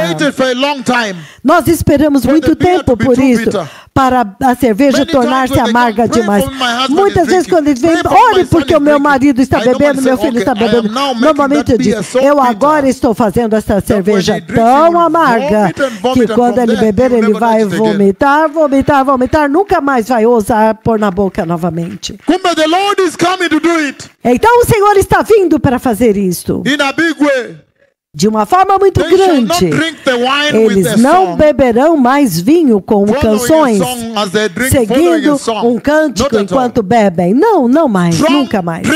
Nós esperamos muito tempo por isso, para a cerveja tornar-se amarga demais. Muitas vezes quando eles vêm, ore porque o meu marido está bebendo, meu filho está bebendo. Normalmente eu digo, eu agora estou fazendo essa cerveja tão amarga que quando ele beber ele vai vomitar, vomitar, vomitar, nunca mais vai ousar pôr na boca novamente. Então o Senhor está vindo para fazer isto. De uma forma muito grande. Eles não beberão mais vinho com canções, seguindo um cântico enquanto bebem. Não, não mais, nunca mais.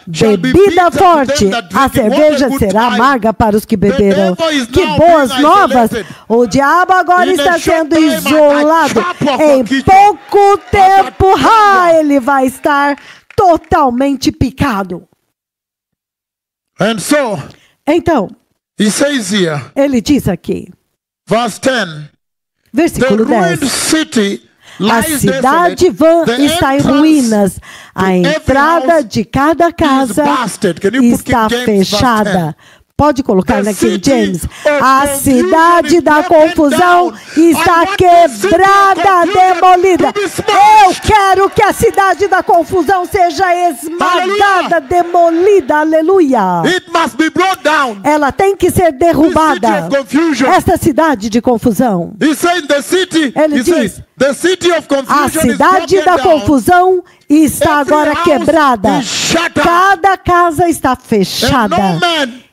Bebida forte, a cerveja será amarga para os que beberão. Que boas novas! O diabo agora está sendo isolado. Em pouco tempo, ele vai estar totalmente picado. Então, ele diz aqui, versículo 10, a cidade vã está em ruínas, a entrada de cada casa está fechada. Pode colocar na King James. A cidade da confusão está quebrada, demolida. Eu quero que a cidade da confusão seja esmagada, demolida. Aleluia. Ela tem que ser derrubada. Esta cidade de confusão. Ele diz, a cidade da confusão está agora quebrada. Cada casa está fechada.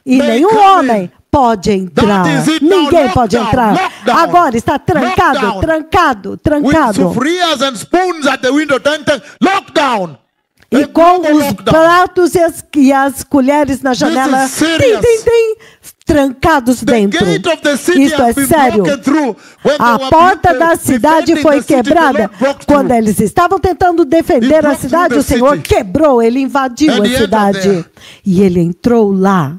E nenhum homem pode entrar. Ninguém pode entrar. Agora está trancado, trancado, trancado. E com os pratos e as colheres na janela, trancados dentro. Isto é sério. A porta da cidade foi quebrada. Quando eles estavam tentando defender a cidade, o Senhor quebrou, ele invadiu a cidade. E ele entrou lá.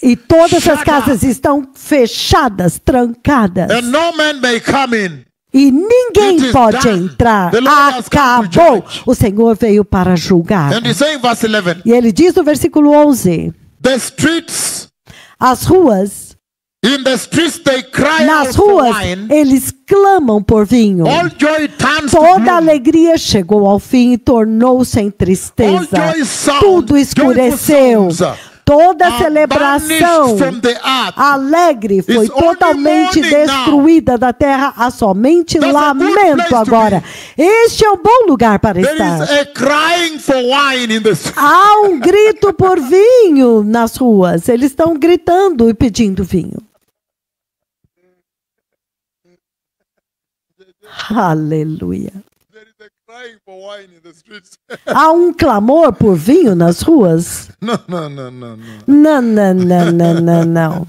E todas as casas estão fechadas, trancadas. E ninguém pode entrar. Acabou. O Senhor veio para julgar. E ele diz no versículo 11: as ruas, nas ruas, eles clamam por vinho. Toda alegria chegou ao fim e tornou-se em tristeza. Tudo escureceu. Toda celebração alegre foi totalmente destruída da terra. Há somente lamento agora. Este é um bom lugar para estar. Há um grito por vinho nas ruas. Eles estão gritando e pedindo vinho. Aleluia. Há um clamor por vinho nas ruas? Não.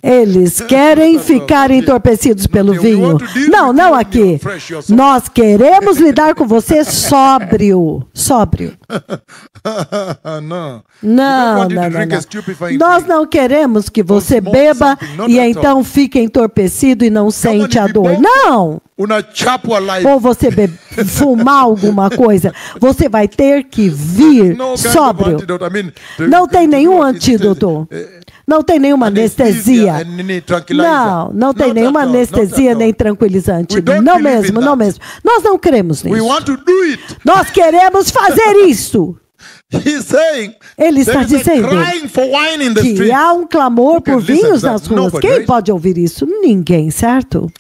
Eles querem ficar entorpecidos pelo vinho. Não aqui. Nós queremos lidar com você sóbrio. Não. Nós não queremos que você beba e então fique entorpecido e não sente a dor. Não. Ou você fumar alguma coisa. Você vai ter que vir sóbrio. Não tem nenhum antídoto. Não tem nenhuma anestesia. Não tem nenhuma anestesia nem tranquilizante. Não mesmo. Nós não cremos nisso. Nós queremos fazer isso. Ele está dizendo que há um clamor por vinhos nas ruas. Quem pode ouvir isso? Ninguém, certo?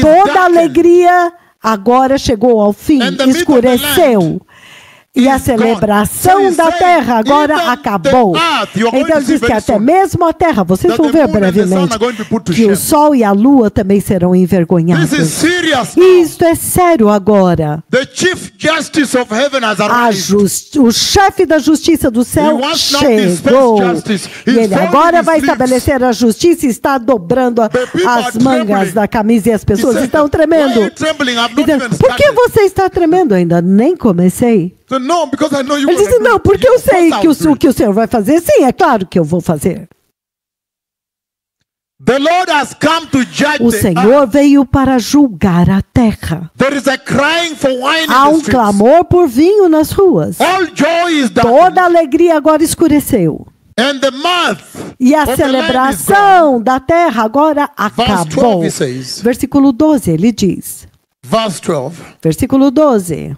Toda alegria agora chegou ao fim, escureceu. E a celebração da terra agora acabou. Então diz que até mesmo a terra, vocês vão ver brevemente, que o sol e a lua também serão envergonhados. Isto é sério agora. O chefe da justiça do céu chegou. E ele agora vai estabelecer a justiça e está dobrando as mangas da camisa e as pessoas estão tremendo. Dizendo, por que você está tremendo? Ainda nem comecei. Ele disse, não, porque eu sei que o Senhor vai fazer. Sim, é claro que eu vou fazer. O Senhor veio para julgar a terra. Há um clamor por vinho nas ruas. Toda a alegria agora escureceu. E a celebração da terra agora acabou. Versículo 12, ele diz. Versículo 12.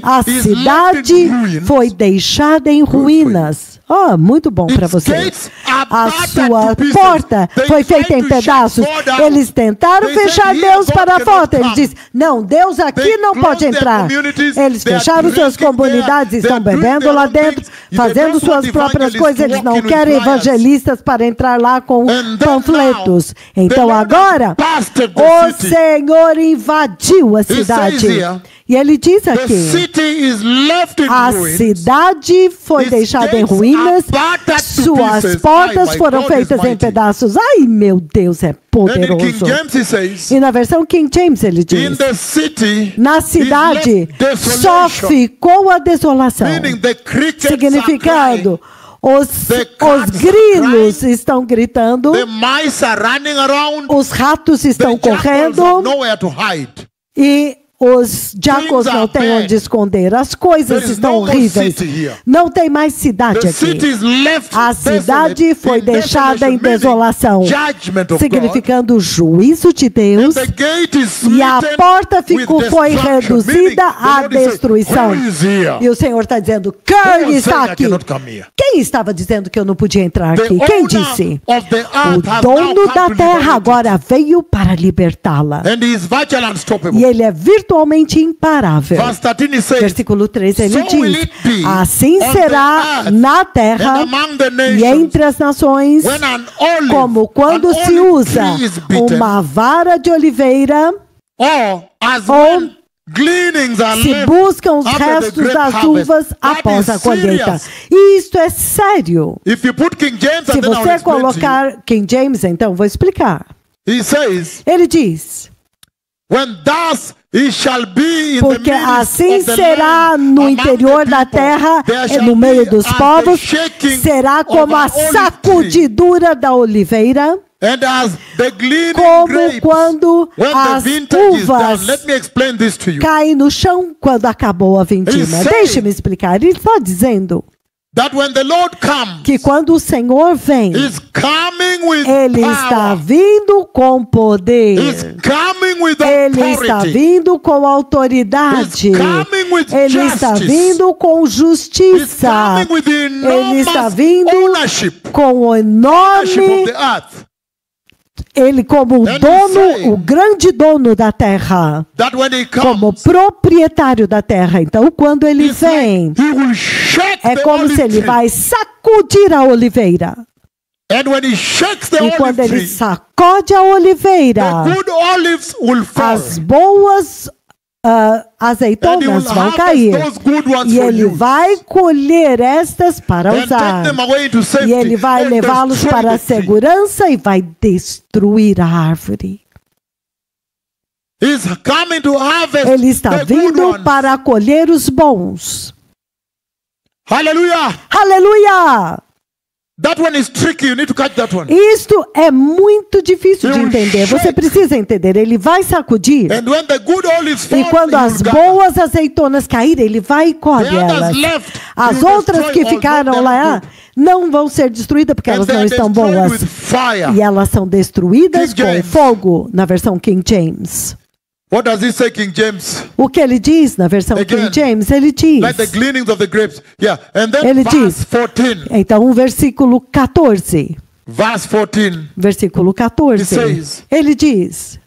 A cidade foi deixada em ruínas. Oh, muito bom para você. A sua porta foi feita em pedaços. Eles tentaram fechar Deus para fora. Ele disse, não, Deus aqui não pode entrar. Eles fecharam suas comunidades, estão bebendo lá dentro, fazendo suas próprias coisas. Eles não querem evangelistas para entrar lá com panfletos. Então agora, o Senhor invadiu a cidade. E ele diz aqui, a cidade foi deixada em ruínas, suas portas foram feitas em pedaços. Ai, meu Deus, é poderoso. E na versão King James ele diz, na cidade só ficou a desolação, significando, os grilos estão gritando, os ratos estão correndo, e os jacos não têm onde esconder. As coisas estão horríveis. Não tem mais cidade aqui. A cidade foi deixada em desolação, significando o juízo de Deus. E a porta foi reduzida à destruição. E o Senhor está dizendo, quem está aqui? Quem estava dizendo que eu não podia entrar aqui? Quem disse? O dono da terra agora veio para libertá-la. E ele é virtualmente imparável. Versículo 13, ele diz, assim será na terra e entre as nações, como quando se usa uma vara de oliveira, ou se buscam os restos das uvas após a colheita. E isto é sério. Se você colocar King James, então, vou explicar. Ele diz, porque assim será no interior da terra, no meio dos povos, será como a sacudidura da oliveira, como quando as uvas caem no chão quando acabou a vindima. Deixe-me explicar. Ele está dizendo que quando o Senhor vem, Ele está vindo com poder, Ele está vindo com autoridade, Ele está vindo com justiça, Ele está vindo com o enorme, Ele como o dono, o grande dono da terra, como proprietário da terra. Então, quando Ele vem, é como se Ele vai sacudir a oliveira. E quando Ele sacode a oliveira, as boas azeitonas vão cair. E Ele vai colher estas para usar. E Ele vai levá-los para a segurança e vai destruir a árvore. Ele está vindo para colher os bons. Aleluia! Aleluia! That one is tricky. You need to catch that one. Isto é muito difícil de entender. Você precisa entender. Ele vai sacudir. And when the good olives fall, e quando as boas azeitonas caírem, Ele vai e colhe elas. As outras que ficaram lá não vão ser destruídas porque elas não estão boas. E elas são destruídas com fogo, na versão King James. What does he say, King James? O que ele diz na versão King James? Ele diz, like the gleanings of the grapes. Yeah. And then ele verse diz, 14. Então o versículo 14. Verse 14. Versículo 14. He says, ele diz,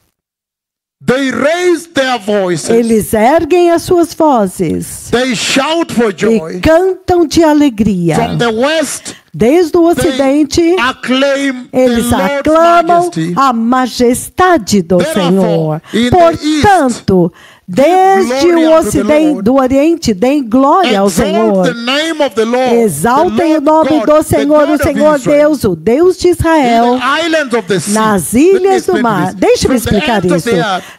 They raise their voices. Eles erguem as suas vozes. They shout for joy. E cantam de alegria. From the west, desde o Ocidente, eles aclamam a majestade do Senhor. Portanto, desde o Ocidente, do Oriente, deem glória ao Senhor. Exaltem o nome do Senhor, o Senhor Deus, o Deus de Israel, nas ilhas do mar. Deixe-me explicar isso.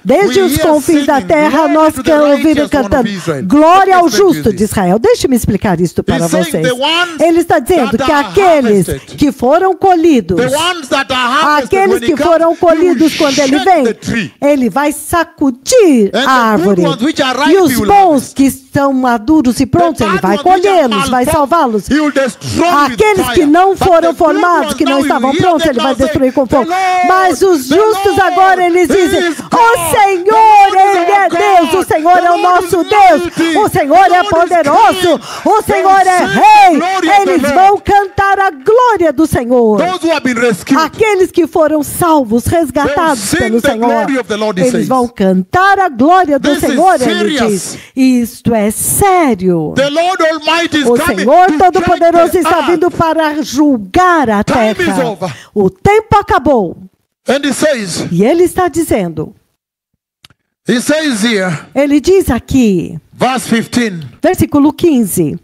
Desde os confins da terra, nós ouvimos cantando glória ao justo de Israel. Deixe-me explicar isso para vocês. Ele está dizendo que aqueles que foram colhidos, aqueles que foram colhidos quando ele vem, ele vai sacudir a árvore. E os bons que estão maduros e prontos, ele vai colhê-los, vai salvá-los. Aqueles que não foram formados, que não estavam prontos, ele vai destruir com fogo. Mas os justos agora, eles dizem, o Senhor, Ele é Deus, o Senhor é o nosso Deus, o Senhor é poderoso, o Senhor é Rei. Eles vão cantar a glória do Senhor. Aqueles que foram salvos, resgatados pelo Senhor, eles vão cantar a glória do Senhor, ele diz. Isto é sério. O Senhor Todo-Poderoso está vindo para julgar a terra. O tempo acabou. E ele está dizendo. Ele diz aqui, versículo 15.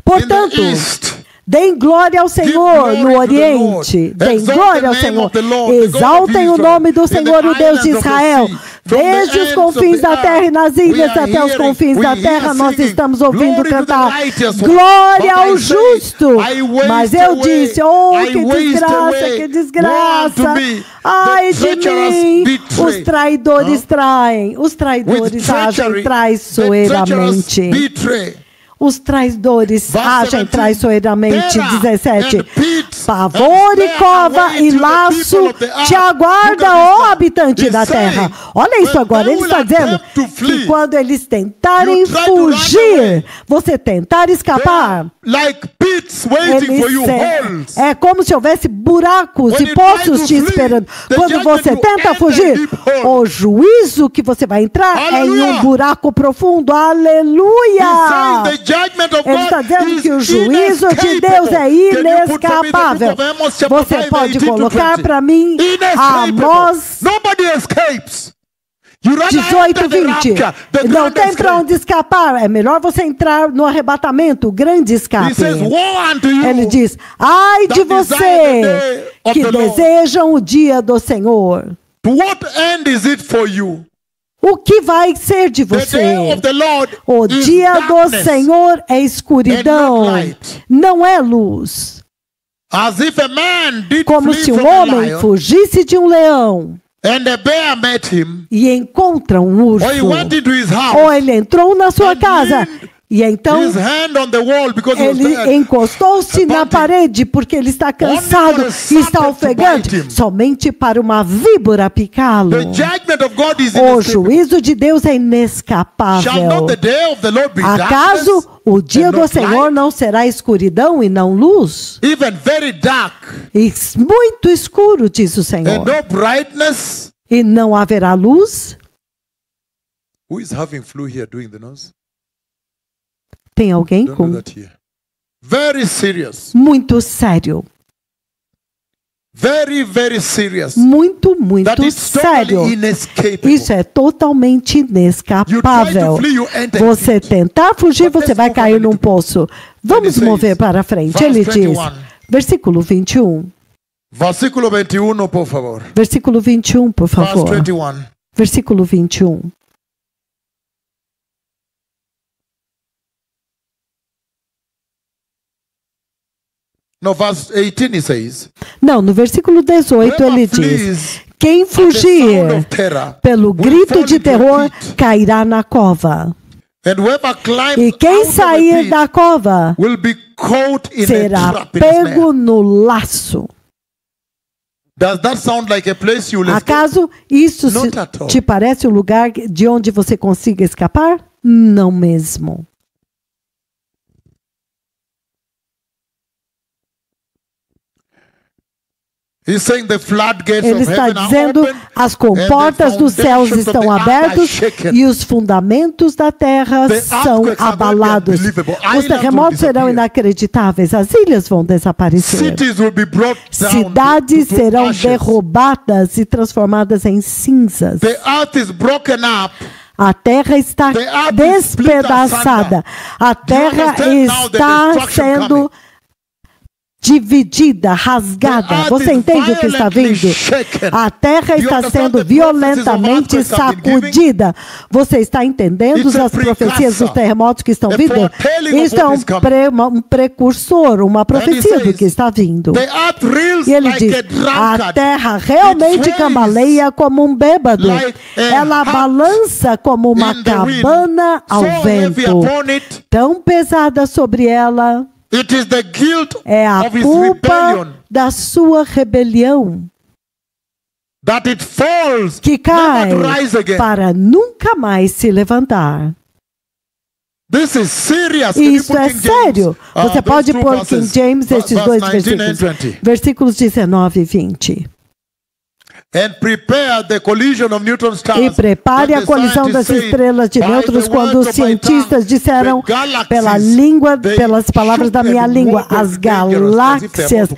Portanto, deem glória ao Senhor no Oriente. Deem glória ao Senhor. Exaltem o nome do Senhor, o Deus de Israel. Desde os confins da terra e nas ilhas até os confins da terra, nós estamos ouvindo cantar glória ao justo. Mas eu disse, oh, que desgraça, que desgraça. Ai de mim. Os traidores traem. Os traidores agem traiçoeiramente. Os traidores agem traiçoeiramente. 17. Pavor e cova e laço te aguarda, ó habitante da terra. Olha isso agora. Ele está dizendo que quando eles tentarem fugir, você tentar escapar, é como se houvesse buracos e poços te esperando. Quando você tenta fugir, o juízo que você vai entrar é em um buraco profundo. Aleluia! Ele está dizendo que o juízo de Deus é inescapável. Você pode colocar para mim Amós 18, 20. Não tem para onde escapar. É melhor você entrar no arrebatamento, o grande escape. Ele diz, ai de você que desejam o dia do Senhor. O que vai ser de você? O dia do Senhor é escuridão, não é luz. Como se um homem fugisse de um leão e encontra um urso. Ou ele entrou na sua casa e então ele encostou-se na parede porque ele está cansado e está ofegante, somente para uma víbora picá-lo. O juízo de Deus é inescapável. Acaso o dia do Senhor não será escuridão e não luz? E muito escuro, diz o Senhor. E não haverá luz? Tem alguém com... Muito sério. Muito, muito sério. Isso é totalmente inescapável. Você tentar fugir, você vai cair num poço. Vamos mover para frente. Ele diz, versículo 21. Versículo 21, por favor. Versículo 21, por favor. Versículo 21. No, verse 18 he says, não, no versículo 18 ele diz, quem fugir pelo grito de terror cairá na cova. E quem sair da cova será pego no laço. Acaso isso te parece um lugar de onde você consiga escapar? Não mesmo. Ele está dizendo, as comportas dos céus estão abertas e os fundamentos da terra são abalados. Os terremotos serão inacreditáveis, as ilhas vão desaparecer. Cidades serão derrubadas e transformadas em cinzas. A terra está despedaçada. A terra está sendo dividida, rasgada. Você entende o que está vindo? A terra está sendo violentamente sacudida. Você está entendendo as profecias dos terremotos que estão vindo? Isso é um precursor, uma profecia do que está vindo. E ele diz, a terra realmente cambaleia como um bêbado. Ela balança como uma cabana ao vento. Tão pesada sobre ela. É a culpa da sua rebelião que cai para nunca mais se levantar. Isso é sério. Você pode pôr King James esses dois versículos. Versículos 19 e 20. E prepare a colisão das estrelas de nêutrons quando os cientistas disseram pelas palavras da minha língua, as galáxias,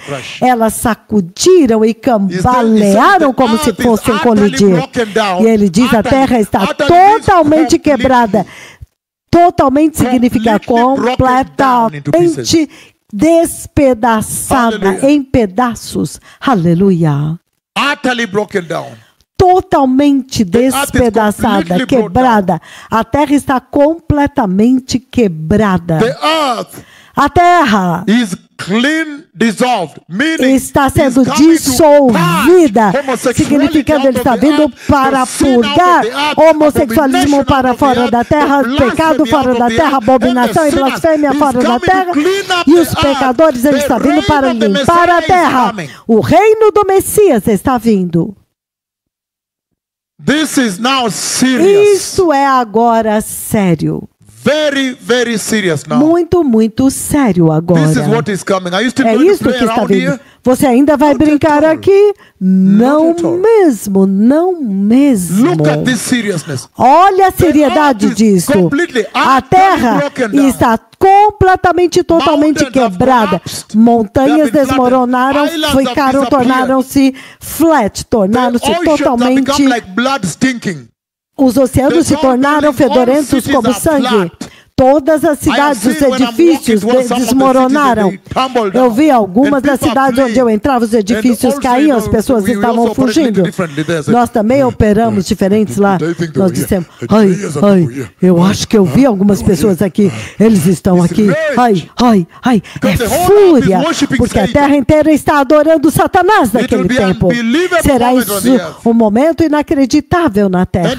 elas sacudiram e cambalearam como se fossem colidir. E ele diz, a Terra está totalmente quebrada. Totalmente significa completamente despedaçada em pedaços. Aleluia. Utterly broken down. Totalmente despedaçada, quebrada. A terra está completamente quebrada. A terra está sendo dissolvida, significando ele está vindo para purgar homossexualismo para fora da terra, pecado fora da terra, abominação e blasfêmia fora da terra, e os pecadores ele está vindo para limpar a terra. O reino do Messias está vindo. Isso é agora sério. Very serious now. Muito, muito sério agora. É isso que está vindo. Você ainda vai brincar aqui? Não mesmo, não mesmo. Olha a seriedade disso. A terra está completamente, totalmente quebrada. Montanhas desmoronaram, tornaram-se flat, tornaram-se totalmente... Os oceanos se tornaram fedorentos como sangue. Todas as cidades, os edifícios desmoronaram. Eu vi algumas das cidades onde eu entrava, os edifícios caíam, as pessoas estavam fugindo. Nós também operamos diferentes lá. Nós dissemos, eu acho que eu vi algumas pessoas aqui. Eles estão aqui. É fúria, porque a terra inteira está adorando Satanás naquele tempo. Será isso um momento inacreditável na terra.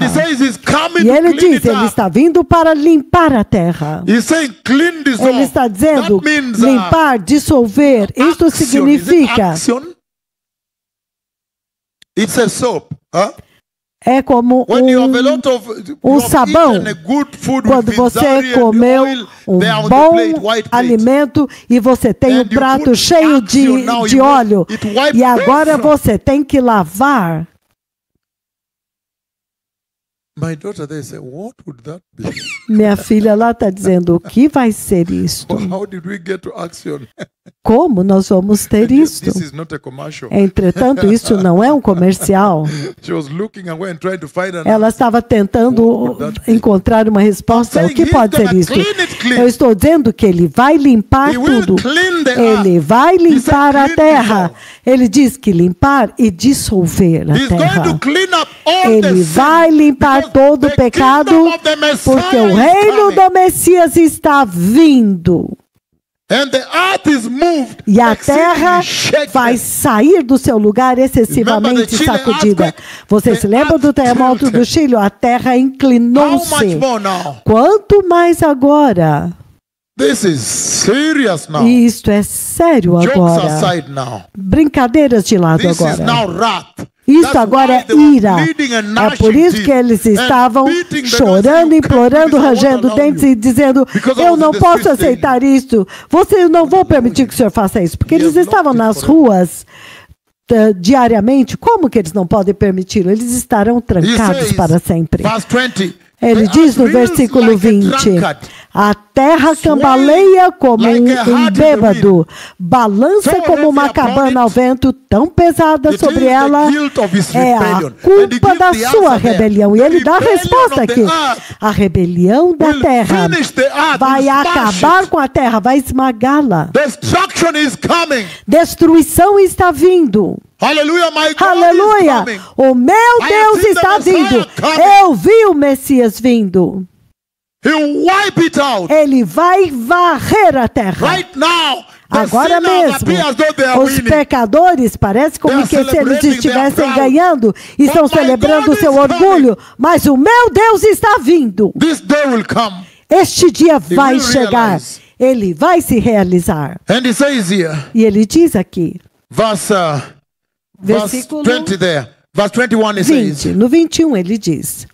E ele diz, ele está vindo para limpar a terra. Ele está dizendo limpar, dissolver. Isso significa é como um sabão. Quando você comeu um bom alimento e você tem um prato cheio de óleo e agora você tem que lavar. Minha filha lá está dizendo, o que vai ser isto? Como nós vamos ter isto? Entretanto, isso não é um comercial. Ela estava tentando encontrar uma resposta. O que pode ser isso? Eu estou dizendo que ele vai limpar tudo. Ele vai limpar a terra. Ele diz que limpar e dissolver a terra. Ele vai limpar todo o pecado, porque o reino do Messias está vindo. E a terra vai sair do seu lugar excessivamente sacudida. Você se lembra do terremoto do Chile? A terra inclinou-se. Quanto mais agora? Isto é sério agora. Brincadeiras de lado agora. Isso agora é ira. É por isso que eles estavam chorando, implorando, rangendo dentes e dizendo, eu não posso aceitar isso. Eu não vou permitir que o senhor faça isso. Porque eles estavam nas ruas diariamente, como que eles não podem permiti-lo? Eles estarão trancados para sempre. Verse 20. Ele diz no versículo 20, a terra cambaleia como um bêbado, balança como uma cabana ao vento, tão pesada sobre ela é a culpa da sua rebelião. E ele dá a resposta aqui. A rebelião da terra vai acabar com a terra, vai esmagá-la. Destruição está vindo. Aleluia, my God Aleluia! O meu Deus está vindo. Eu vi o Messias vindo. Ele vai varrer a terra. Agora mesmo, os pecadores parece como que se eles estivessem ganhando e estão celebrando o seu orgulho, mas o meu Deus está vindo. Este dia vai chegar. Ele vai se realizar. E ele diz aqui, versículo 20 there. Verse 21 it 20, says, no 21 ele diz,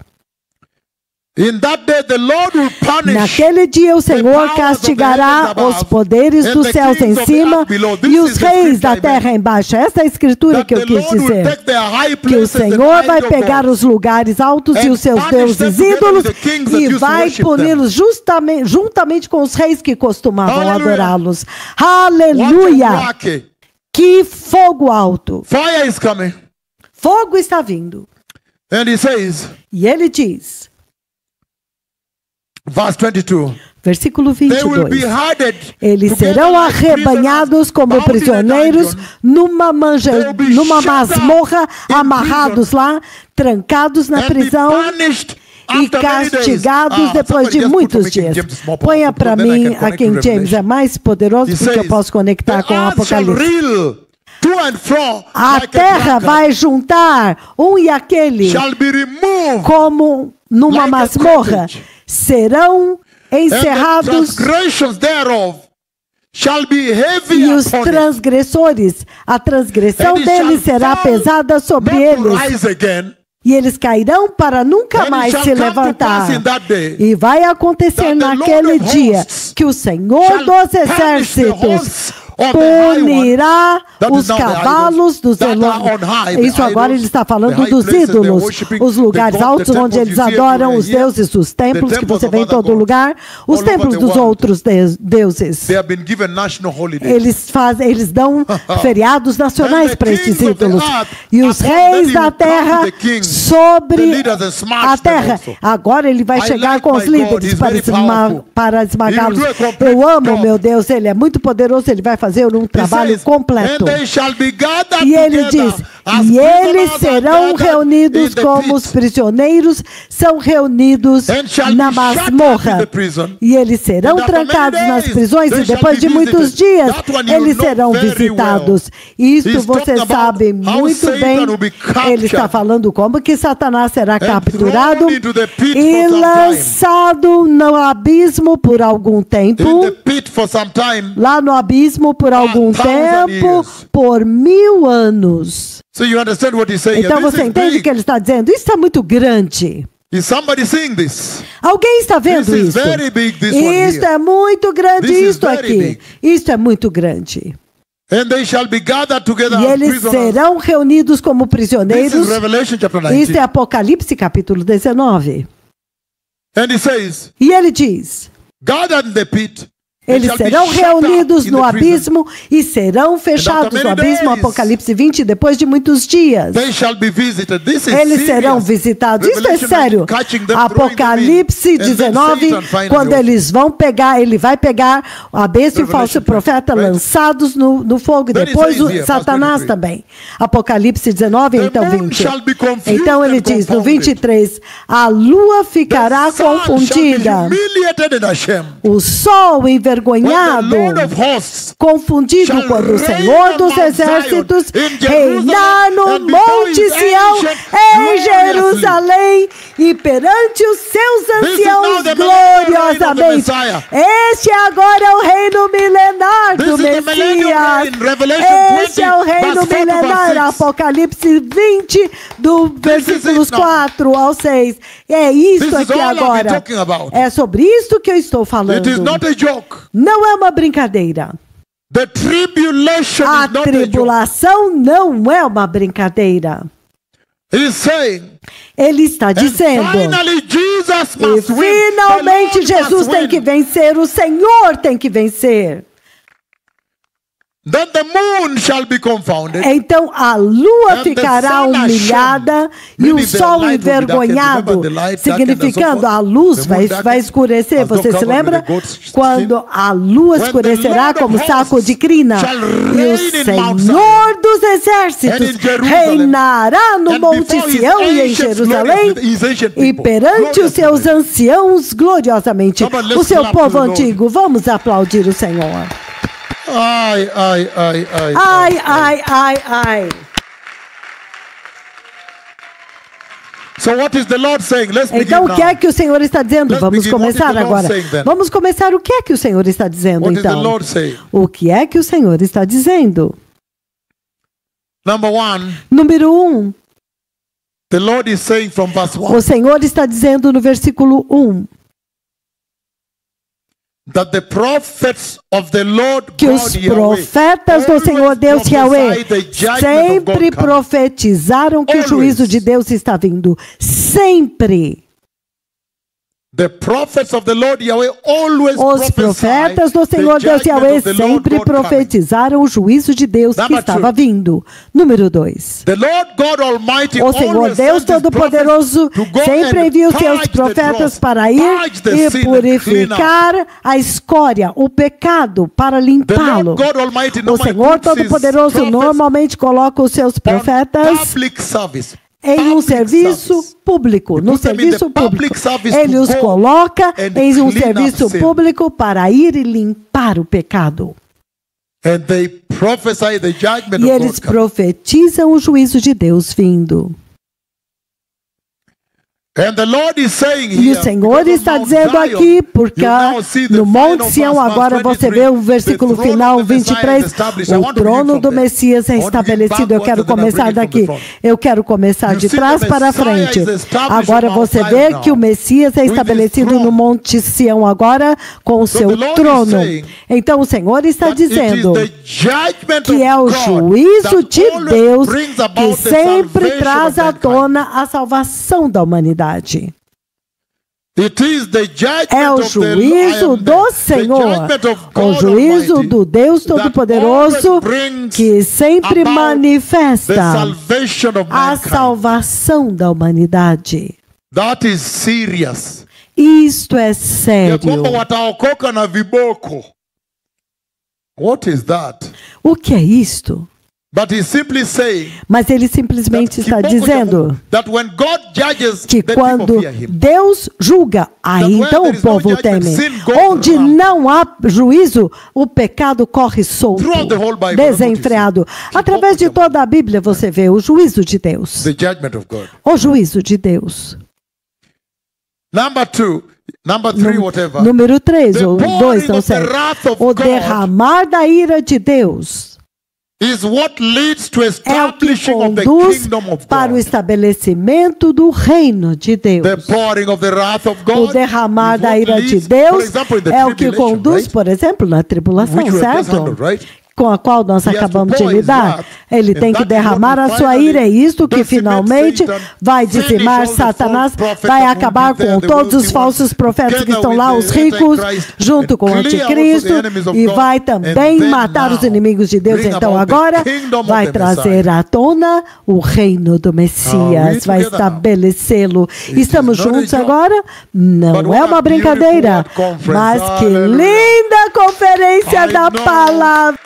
in that day the Lord will punish naquele dia o Senhor castigará os poderes dos céus em cima e os reis da terra embaixo. Essa é a escritura que eu quis dizer. Que o Senhor vai pegar os lugares altos e os seus deuses ídolos e vai puni-los juntamente com os reis que costumavam adorá-los. Aleluia! Que fogo alto. Fire is coming. Fogo está vindo. And he says, e ele diz, verse 22, versículo 22, eles serão arrebanhados como prisioneiros numa masmorra, amarrados lá, trancados na prisão e castigados depois de muitos dias. Ponha para mim a King James, é mais poderoso porque eu posso conectar com o Apocalipse. A terra vai juntar um e aquele como numa masmorra. Serão encerrados e os transgressores, a transgressão deles será pesada sobre eles. E eles cairão para nunca mais se levantar. E vai acontecer naquele dia que o Senhor dos Exércitos punirá os cavalos dos Isso agora ele está falando dos ídolos, os lugares altos onde eles adoram os deuses dos templos, que você vê em todo lugar, os templos dos outros deuses. Eles dão feriados nacionais para esses ídolos. E os reis da terra sobre a terra. Agora ele vai chegar com os líderes para esmagá-los. Eu amo meu Deus, ele é muito poderoso, ele vai fazer um trabalho completo. E ele diz, e eles serão reunidos como os prisioneiros são reunidos na masmorra. E eles serão trancados nas prisões e depois de muitos dias eles serão visitados. Isso você sabe muito bem. Ele está falando como que Satanás será capturado e lançado no abismo por algum tempo. Lá no abismo por algum tempo, por 1000 anos. Então você entende o que ele está dizendo? Isso é muito grande. Alguém está vendo isso? Isto é muito grande, isto aqui. Isto é muito grande. E eles serão reunidos como prisioneiros. Isto é Apocalipse capítulo 19. E ele diz, eles serão reunidos no abismo e serão fechados no abismo, Apocalipse 20, depois de muitos dias. Eles serão visitados. Isso é sério. Apocalipse 19, quando eles vão pegar, ele vai pegar a besta e o falso profeta lançados no fogo. Depois o Satanás também. Apocalipse 19, então 20. Então ele diz no 23, a lua ficará confundida. O sol envergonhado, confundido quando o Senhor dos Exércitos reinar no Monte Sião, em Jerusalém, e perante os seus anciãos gloriosamente. Este agora é o reino milenar do Messias. Este é o reino milenar, Apocalipse 20, do versículos 4 ao 6. É isso aqui agora. É sobre isso que eu estou falando. Não é uma brincadeira. The tribulation A is not a joke. tribulação não é uma brincadeira. He is saying, Ele está and dizendo, finally Jesus e must win. finalmente The Lord Jesus must tem win. que vencer, o Senhor tem que vencer. Then the moon shall be confounded. Então a lua And ficará the sun humilhada e meaning o the sol light will be darkened. envergonhado, Remember the light significando darkened and so a forth? luz The moon vai darkened escurecer. as though Você se covered lembra? with a goat's skin? Quando a lua When the escurecerá Lord como of saco hosts de crina shall e o reign in Mount Senhor dos and exércitos in Jerusalem, reinará no and Monte before his Sião e em ancient Jerusalém glory, his ancient e people, perante os seus gloriously. anciãos gloriosamente. Come on, let's O seu clap to povo the Lord. antigo, vamos aplaudir o Senhor. Ai. Ai, ai, ai, ai. So what is the Lord saying? Let's begin Então, o now. que é que o Senhor está dizendo? Let's Vamos begin. What is começar the Lord agora. saying then? Vamos começar. O que é que o Senhor está dizendo, What is the então? Lord saying? O que é que o Senhor está dizendo? Number 1, Número 1. the Lord is saying from verse 1 O Senhor está dizendo no versículo 1 that the prophets of the Lord que God os Yahweh profetas do Senhor Deus Yahweh prophesy the judgment of sempre God coming. profetizaram que o juízo de Deus está vindo. Sempre. The prophets of the Lord Yahweh always Os profetas do prophesy Senhor the Deus judgment Yahweh of the Lord sempre God coming. profetizaram o juízo de Deus que Number estava 2. vindo. Número 2. The Lord God Almighty O Senhor always Deus sends his Todo-Poderoso prophets to go sempre and envia os seus purge the profetas dross, para ir purge the e sin and clean up. purificar a escória, o pecado, para The limpá-lo. Lord God Almighty O normally Senhor puts his Todo-Poderoso prophets normalmente coloca os seus on profetas public service. em um Public serviço service. público, He no put them in the serviço public público. service Ele to os go coloca and em um clean up serviço sin. público para ir e limpar o pecado. And they prophesy the judgment E of eles God coming. profetizam o juízo de Deus vindo. And the Lord is saying E here, o Senhor because of está Mount dizendo Zion, aqui, porque you now see the no Monte final Sião verse, agora verse você 23, vê o versículo the throne final of the Messiah is 23, established. I o want to begin trono from do there. Messias é I want to begin estabelecido. Eu backwards quero and then I começar bring it from daqui. the front. Eu quero começar You de see trás the para Messiah frente. is established Agora on Mount você Zion vê now, que o Messias é with his estabelecido throne. no Monte Sião agora com o So seu the Lord is trono. saying Então o Senhor está that it is dizendo the judgment que é o of God juízo that de always Deus brings que about the sempre salvation traz of à mankind. tona a salvação da humanidade. It is the judgment É o of the juízo do the Senhor, judgment of o God juízo Almighty do Deus that Todo-Poderoso always brings que sempre about the manifesta salvation of a mankind. salvação da humanidade. That is serious. Isto é Ya sério. kwamba wataokoka na viboko. What is that? O que é isto? But he's simply saying Mas ele simplesmente está dizendo that when God judges, que the quando people fear him. Deus julga, aí where então there o is no povo judgment, teme. sin goes Onde around. não há juízo, o pecado corre solto, Throughout the whole Bible, desenfreado. Através de toda a Bíblia você vê o juízo de Deus. The judgment of God. O juízo de Deus. Number 2, number 3, whatever. Número 3 The ou pouring 2, não of the sei. wrath of O God derramar da ira de Deus is what leads to é o que establishing of the conduz kingdom of para o God. estabelecimento do reino de Deus. The pouring of the wrath of O God derramar is da what ira de leads, for Deus example, in the é o que tribulation, conduz, right? por exemplo, na tribulação, Which we have just certo? handled, right? Com a qual nós He has to acabamos de pour his lidar. wrath, Ele and tem que that is what derramar will a sua finally ira, é isto que decimate finalmente Satan, vai finish dizimar all the Satanás, false prophets vai that will acabar be there, com the todos os wealthy falsos ones, profetas que together estão with lá, the os ricos, Antichrist, junto and com o clear also the anticristo, enemies of e God, vai and também then matar os now inimigos de Deus. bring Então about the agora kingdom of vai the trazer Messiah. à tona o reino do Messias, vai together now? estabelecê-lo. It Estamos is not a juntos joke. agora? Não But é what uma a brincadeira, beautiful conference. mas que Hallelujah. linda conferência I da know. palavra.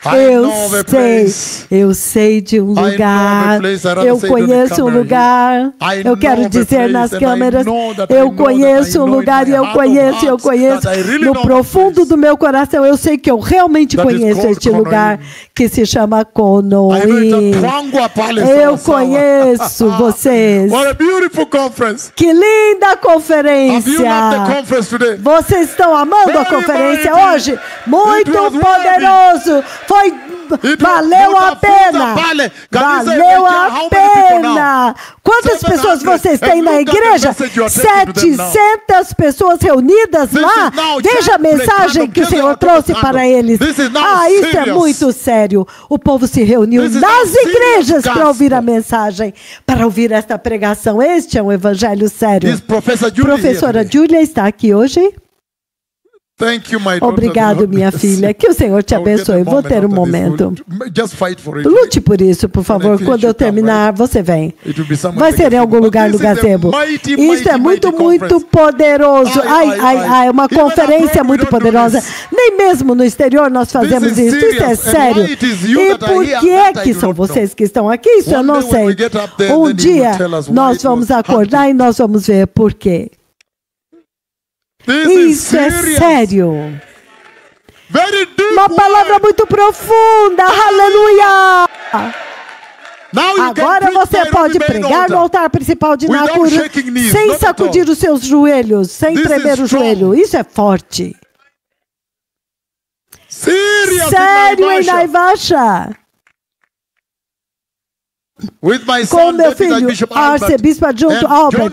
I know the place. Eu sei de um know lugar, the place. I'd rather eu say to the conheço um camera lugar, here. I eu quero know the dizer place nas and I câmeras, know that I eu know that conheço I um know in lugar my e eu heart of conheço, hearts that I really no know that profundo place. do meu coração, eu sei que eu realmente That is conheço called este lugar Konoim. que se chama I know Konoim. it's a Twangwa Palace. Eu Sawa, sawa. conheço vocês. What a beautiful conference. Que linda Have you loved the conferência! conference today? Vocês estão amando a Very conferência mighty. hoje? Muito It was poderoso! Foi valeu a pena. Valeu a pena. Quantas pessoas vocês têm na igreja? 700 pessoas reunidas lá. Veja a mensagem que o Senhor trouxe para eles. Isso é muito sério. O povo se reuniu nas igrejas para ouvir a mensagem, para ouvir esta pregação. Este é um evangelho sério. Professora Júlia está aqui hoje? Obrigado, minha filha. Que o Senhor te abençoe. Vou ter um momento. Lute por isso, por favor. Quando eu terminar, você vem. Vai ser em algum lugar no gazebo. Isso é muito, muito poderoso. Uma conferência muito poderosa. Nem mesmo no exterior nós fazemos isso. Isso é sério. E por que é que são vocês que estão aqui? Isso eu não sei. Um dia nós vamos acordar e nós vamos ver por quê. Isso é sério. Uma palavra muito profunda. Aleluia. Agora você pode pregar no altar principal de Nakuru sem sacudir os seus joelhos, sem tremer o joelho. Isso é forte. Sério em Naivasha. Com meu filho, arcebispo adjunto Albert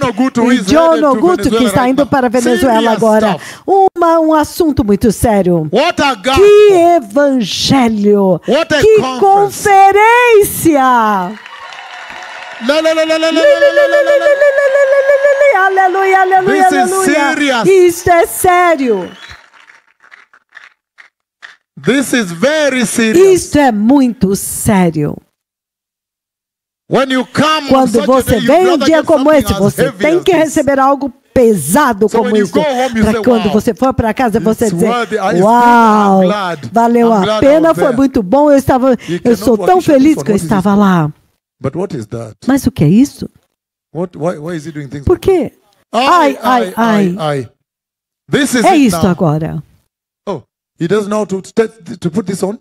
e John Ogutu, que está indo para a Venezuela agora. Um assunto muito sério. Que evangelho! Que conferência! Aleluia, aleluia, aleluia! Isso é sério! Isso é muito sério. Quando você vem um dia como esse, você tem que receber algo pesado como isso. Para quando você for para casa, você dizer, uau, valeu a pena, foi muito bom, eu sou tão feliz que eu estava lá. Mas o que é isso? Por quê? É isso agora.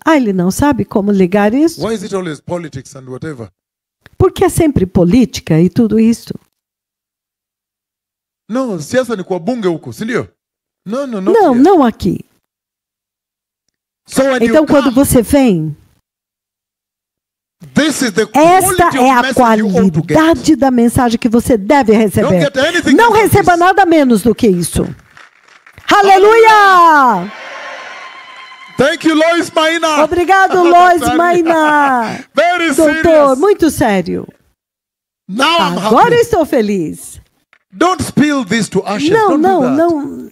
Ele não sabe como ligar isso? Porque é sempre política e tudo isso. Não aqui. Então, quando você vem, esta é a qualidade da mensagem que você deve receber. Não receba nada menos do que isso. Aleluia! Obrigado, Lois Maina. Doutor, muito sério. Agora estou feliz. Não.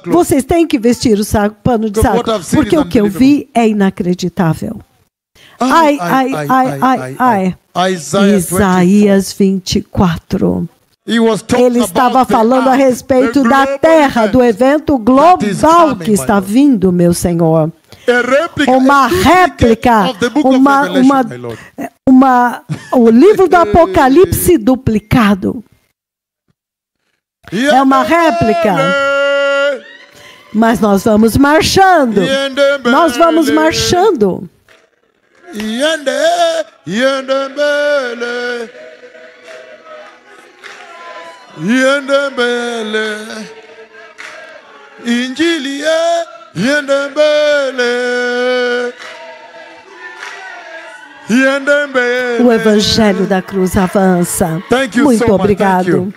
Vocês têm que vestir o pano de saco, porque o que eu vi é inacreditável. Isaías 24. Ele estava falando a respeito da terra, do evento global que está vindo, meu Senhor. Uma réplica, o livro do Apocalipse duplicado. É uma réplica. Mas nós vamos marchando. Nós vamos marchando. O Evangelho da Cruz avança. Muito obrigado.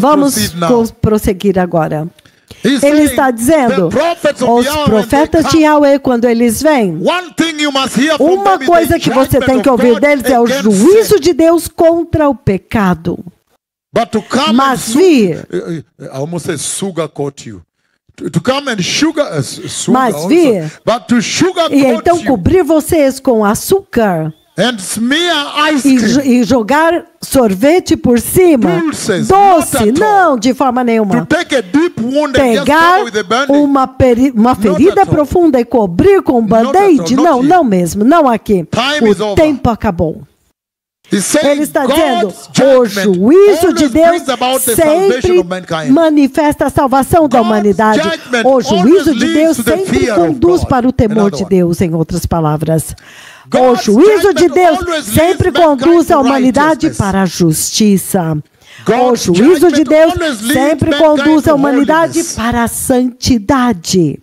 Vamos prosseguir agora. Ele está dizendo, os profetas de Yahweh, quando eles vêm, uma coisa que você tem que ouvir deles é o juízo de Deus contra o pecado. Mas vir, e então cobrir vocês com açúcar e jogar sorvete por cima, doce, não, de forma nenhuma. Pegar uma ferida profunda e cobrir com um band-aid, não mesmo, não aqui. O tempo acabou. Ele está dizendo, o juízo de Deus sempre manifesta a salvação da humanidade. O juízo de Deus sempre conduz para o temor de Deus, em outras palavras. O juízo de Deus sempre conduz a humanidade para a justiça. O juízo de Deus sempre conduz a humanidade para a santidade.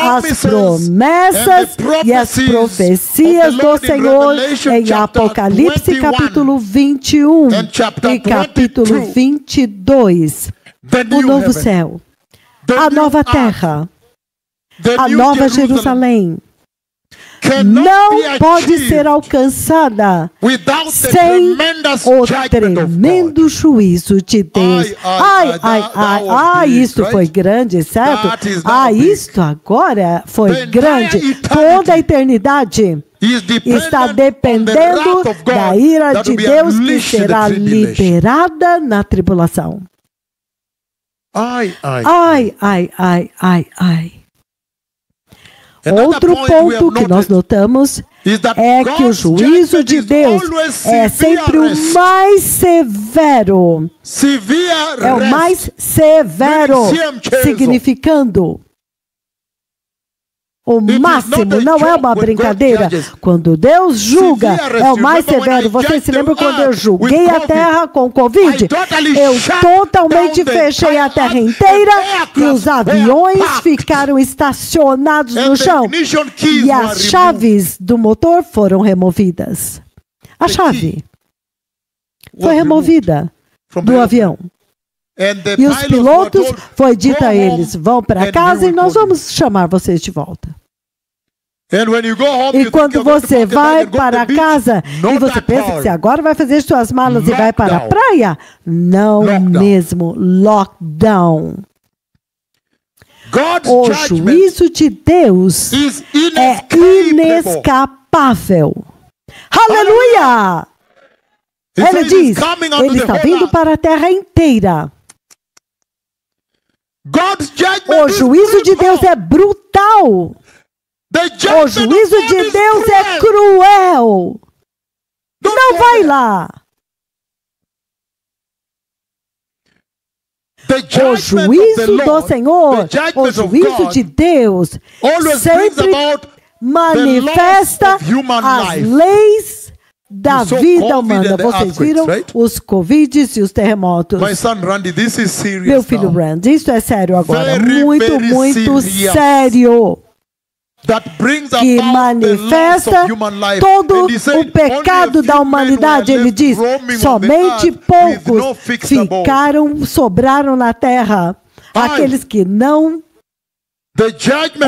as promessas e as profecias do Senhor em Apocalipse capítulo 21 e capítulo 22. O novo céu, a nova terra, a nova Jerusalém não pode ser alcançada sem o tremendo juízo de Deus. Isto foi grande, certo? Isto agora foi grande. Toda a eternidade está dependendo da ira de Deus que será liberada na tribulação. Outro ponto que nós notamos é que o juízo de Deus é sempre o mais severo. É o mais severo, significando o máximo, não é uma brincadeira. Quando Deus julga, é o mais severo. Você se lembra quando eu julguei a terra com Covid? Eu totalmente fechei a terra inteira e os aviões ficaram estacionados no chão. E as chaves do motor foram removidas. A chave foi removida do avião. E os pilotos, foi dito a eles, vão para casa e nós vamos chamar vocês de volta. E quando você vai para casa e você pensa que agora vai fazer suas malas e vai para a praia, não mesmo, lockdown. O juízo de Deus é inescapável. Aleluia! Ele diz, ele está vindo para a terra inteira. O juízo de Deus é brutal. O juízo de Deus é cruel. Não vai lá. O juízo do Senhor, o juízo de Deus, sempre manifesta as leis da vida humana. Vocês viram os Covids e os terremotos. Meu filho Randy, isso é sério agora. Muito, muito sério. Que manifesta todo o pecado da humanidade. Ele diz, somente poucos sobraram na terra. Aqueles que não.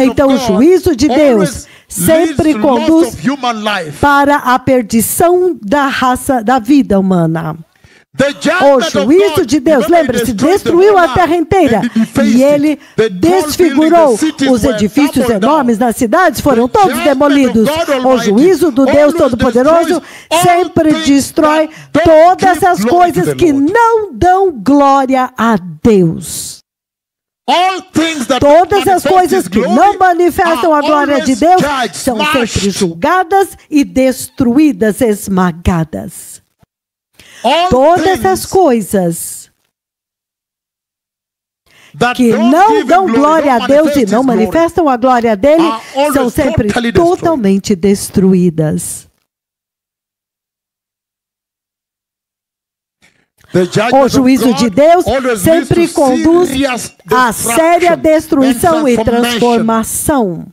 Então o juízo de Deus sempre conduz para a perdição da raça, da vida humana. O juízo de Deus, lembre-se, destruiu a terra inteira e ele desfigurou os edifícios enormes nas cidades, foram todos demolidos. O juízo do Deus Todo-Poderoso sempre destrói todas as coisas que não dão glória a Deus. Todas as coisas que não manifestam a glória de Deus são sempre julgadas e destruídas, esmagadas. Todas as coisas que não dão glória a Deus e não manifestam a glória dele são sempre totalmente destruídas. O juízo de Deus sempre conduz a séria destruição e transformação.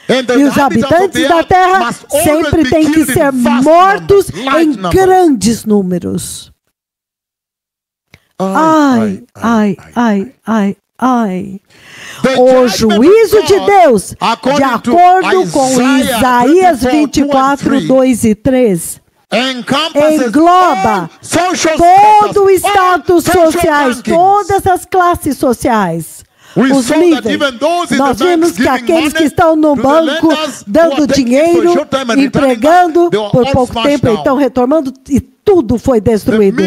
E os habitantes da terra sempre têm que ser mortos em grandes números. O juízo de Deus, de acordo com Isaías 24, 2 e 3, engloba todo o status sociais, todas as classes sociais. Os níveis. Nós vimos que aqueles que estão no banco dando dinheiro, empregando por pouco tempo, então retornando, e tudo foi destruído.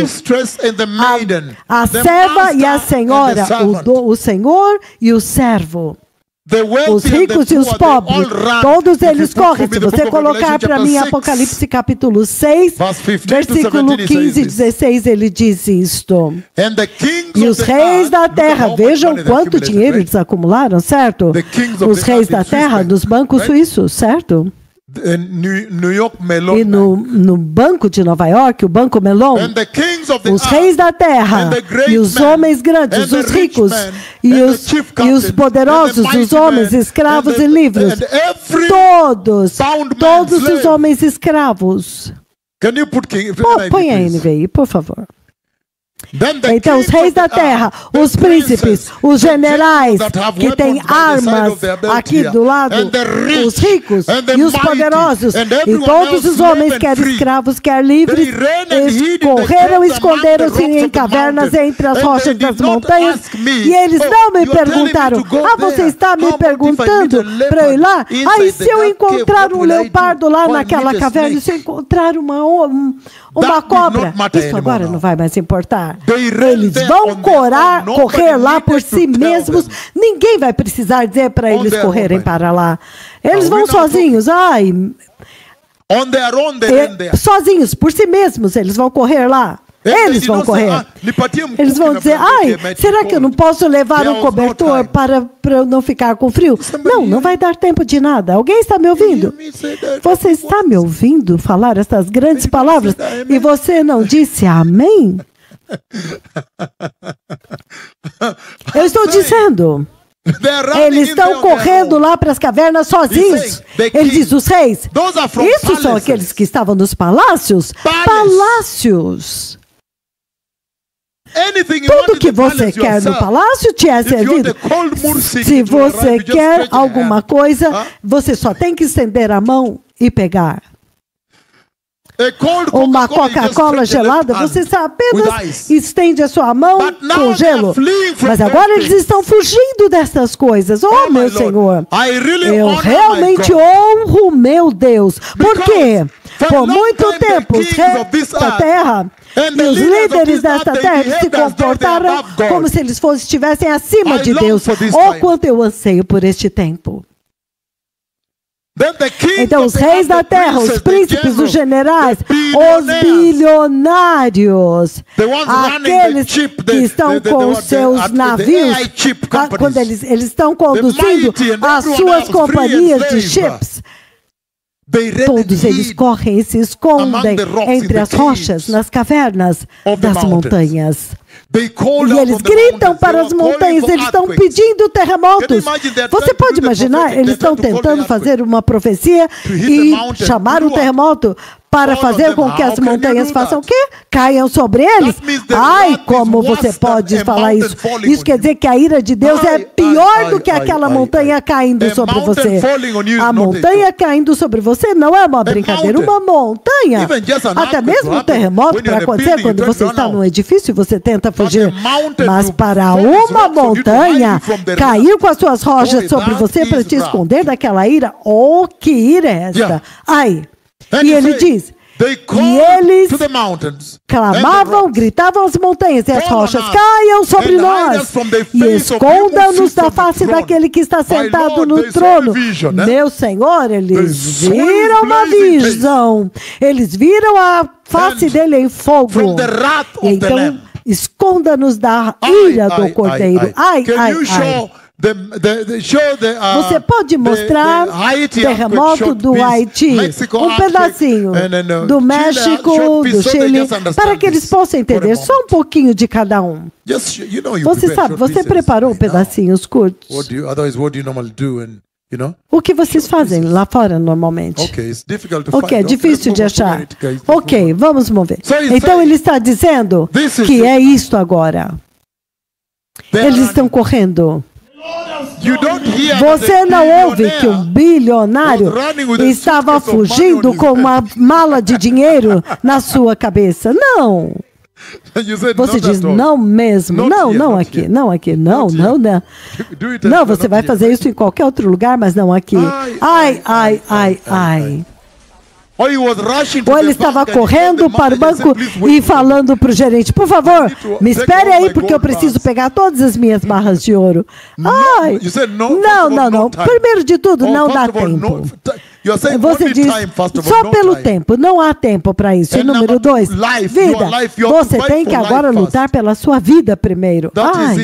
A serva e a senhora, o senhor e o servo. Os ricos e os pobres, todos eles correm. Se você colocar para mim Apocalipse capítulo 6, versículo 15 e 16, ele diz isto. E os reis da terra, vejam quanto dinheiro eles acumularam, certo? Os reis da terra nos bancos suíços, certo? New York Mellon e no Banco de Nova York, o Banco Mellon, os reis da terra, e os homens grandes, os ricos, e os poderosos, os homens escravos e livres, todos os homens escravos. Põe a NVI, por favor. Então, os reis da terra, os príncipes, os generais que têm armas aqui do lado, os ricos e os poderosos, e todos os homens, quer escravos, quer livres, correram e esconderam-se em cavernas entre as rochas das montanhas, e eles não me perguntaram: você está me perguntando para eu ir lá? E se eu encontrar um leopardo lá naquela caverna, e se eu encontrar uma cobra? Isso agora não vai mais importar. Eles vão correr lá por si mesmos. Ninguém vai precisar dizer para eles correrem para lá. Eles vão sozinhos. Sozinhos, por si mesmos, eles vão correr lá. Eles vão correr. Eles vão dizer: será que eu não posso levar um cobertor para eu não ficar com frio? Não vai dar tempo de nada. Alguém está me ouvindo? Você está me ouvindo falar essas grandes palavras e você não disse amém? Eu estou dizendo, eles estão correndo lá para as cavernas sozinhos. Ele diz: os reis, isso são aqueles que estavam nos palácios. Palácios. Tudo que você quer no palácio te é servido. Se você quer alguma coisa, você só tem que estender a mão e pegar. Uma Coca-Cola gelada, você apenas estende a sua mão com gelo. Mas agora eles estão fugindo dessas coisas. Meu Senhor, eu realmente honro meu Deus. Por quê? Por muito tempo, os reis da terra e os líderes desta terra se comportaram como se eles estivessem acima de Deus. Quanto eu anseio por este tempo. Então, os reis da terra, os príncipes, os generais, os bilionários, aqueles que estão com seus navios, quando eles estão conduzindo as suas companhias de chips, todos eles correm e se escondem entre as rochas, nas cavernas das montanhas. E eles gritam para as montanhas, eles estão pedindo terremotos. Você pode imaginar, eles estão tentando fazer uma profecia e chamar o terremoto para fazer com que as montanhas façam o quê? Caiam sobre eles. Como você pode falar isso? Isso quer dizer que a ira de Deus é pior do que aquela montanha caindo sobre você. A montanha caindo sobre você não é uma brincadeira. Uma montanha, até mesmo um terremoto para acontecer quando você está num edifício e você tenta fugir. Mas para uma montanha cair com as suas rochas sobre você para te esconder daquela ira, que ira é esta? E ele diz, e eles clamavam, gritavam às montanhas e as rochas: caiam sobre nós e esconda-nos da face daquele que está sentado no trono. Meu Senhor, eles viram uma visão. Eles viram a face dele em fogo. Então, esconda-nos da ira do Cordeiro. Você pode mostrar o terremoto do Haiti, um pedacinho do México, do Chile, para que eles possam entender só um pouquinho de cada um. Você sabe, você preparou pedacinhos curtos. O que vocês fazem lá fora normalmente? É difícil de achar. Vamos mover. Então ele está dizendo que é isto agora. Eles estão correndo. Você não ouve que um bilionário estava fugindo com uma mala de dinheiro na sua cabeça? Não. Você diz: não mesmo. Não aqui. Não, você vai fazer isso em qualquer outro lugar, mas não aqui. Ou ele estava correndo para o banco e falando para o gerente: por favor, me espere aí porque eu preciso pegar todas as minhas barras de ouro. Não. Primeiro de tudo, não dá tempo. Você diz: só pelo tempo, não há tempo para isso. E número 2, vida. Você tem que agora lutar pela sua vida primeiro.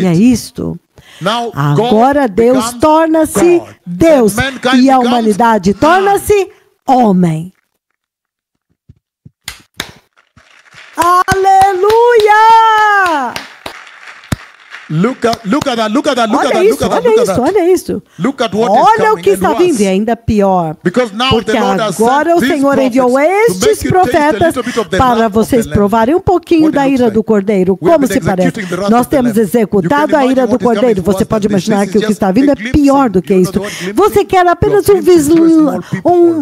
É isto. Agora Deus torna-se Deus e a humanidade torna-se homem. Aleluia! Look at that. Olha isso. Olha o que está vindo, e ainda pior. Porque agora o Senhor enviou estes profetas para vocês provarem um pouquinho da ira do Cordeiro. Como se parece? Nós temos executado a ira do Cordeiro. Você pode imaginar que o que está vindo é pior do que isso. Você quer apenas um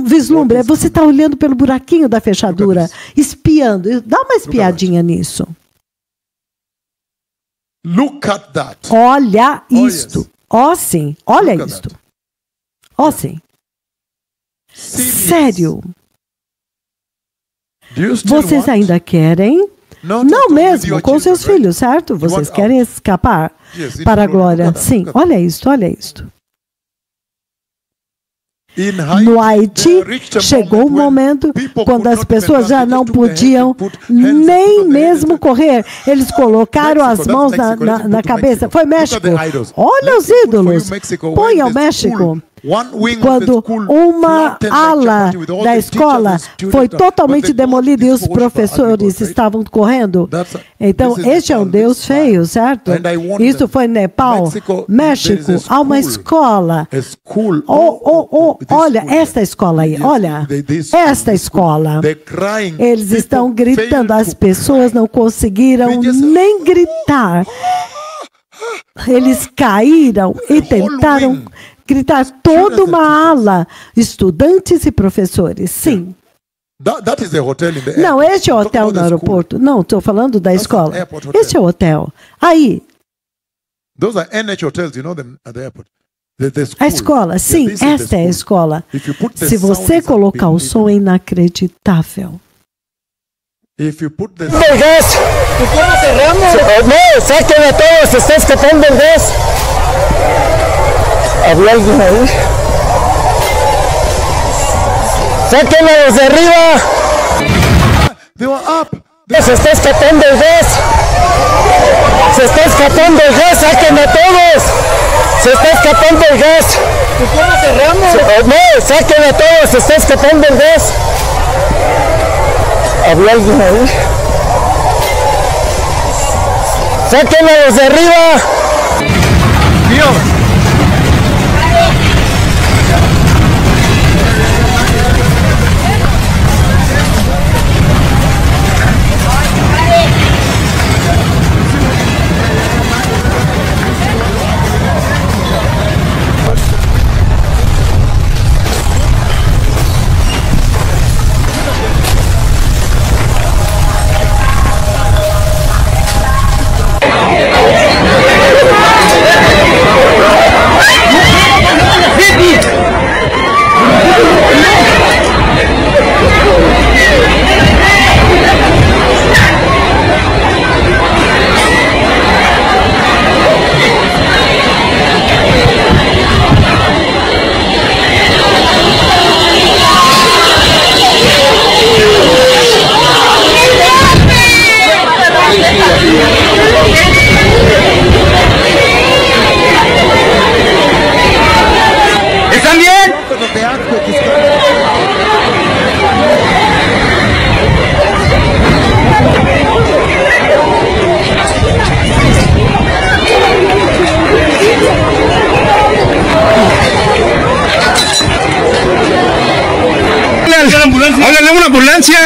vislumbre. Você está olhando pelo buraquinho da fechadura, espiando. Dá uma espiadinha nisso. Look at that. Olha isto. Ó sim, olha isto. Ó sim. Sério. Vocês ainda querem? Não mesmo, com seus filhos, certo? Vocês querem escapar para a glória. Sim, olha isto, olha isto. No Haiti, chegou um momento quando as pessoas já não podiam nem mesmo correr. Eles colocaram as mãos na cabeça. Foi México. Olha os ídolos. Põe ao México. Quando uma ala da escola foi totalmente demolida e os professores estavam correndo. Então, este é um Deus feio, certo? Isso foi Nepal, México. Há uma escola. Olha esta escola aí, olha. Esta escola. Eles estão gritando, as pessoas não conseguiram nem gritar. Eles caíram e tentaram gritar, toda uma ala, estudantes e professores, sim. Não, este é o hotel no aeroporto. Não, estou falando da escola. Este é o hotel. Aí. A escola, sim, esta é a escola. Se você colocar o som, é inacreditável. ¡Gas! ¿Cómo cerramos? No, saquen a todos, se está escapando el gas. ¿Había alguien ahí? ¡Saquen a los de arriba! Se está escapando el gas. Se está escapando el gas, saquen a todos. Se está escapando el gas. ¿Cómo cerramos? No, saquen a todos, se está escapando el gas. ¿Había alguien ahí? ¡Saquen a los de arriba! ¡Dios! ¡Háganle una ambulancia!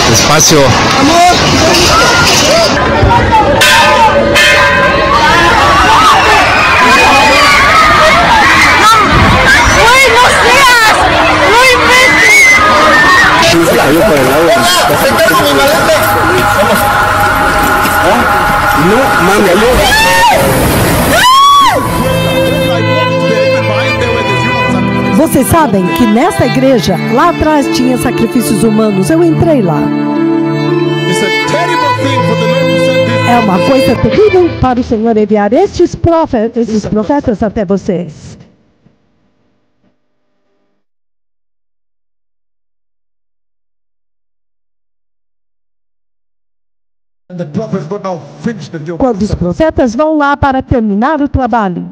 Despacio. No, mami, Vocês sabem que nessa igreja, lá atrás tinha sacrifícios humanos. Eu entrei lá. É uma coisa terrível para o Senhor enviar esses profetas até vocês. Quando os profetas vão lá para terminar o trabalho.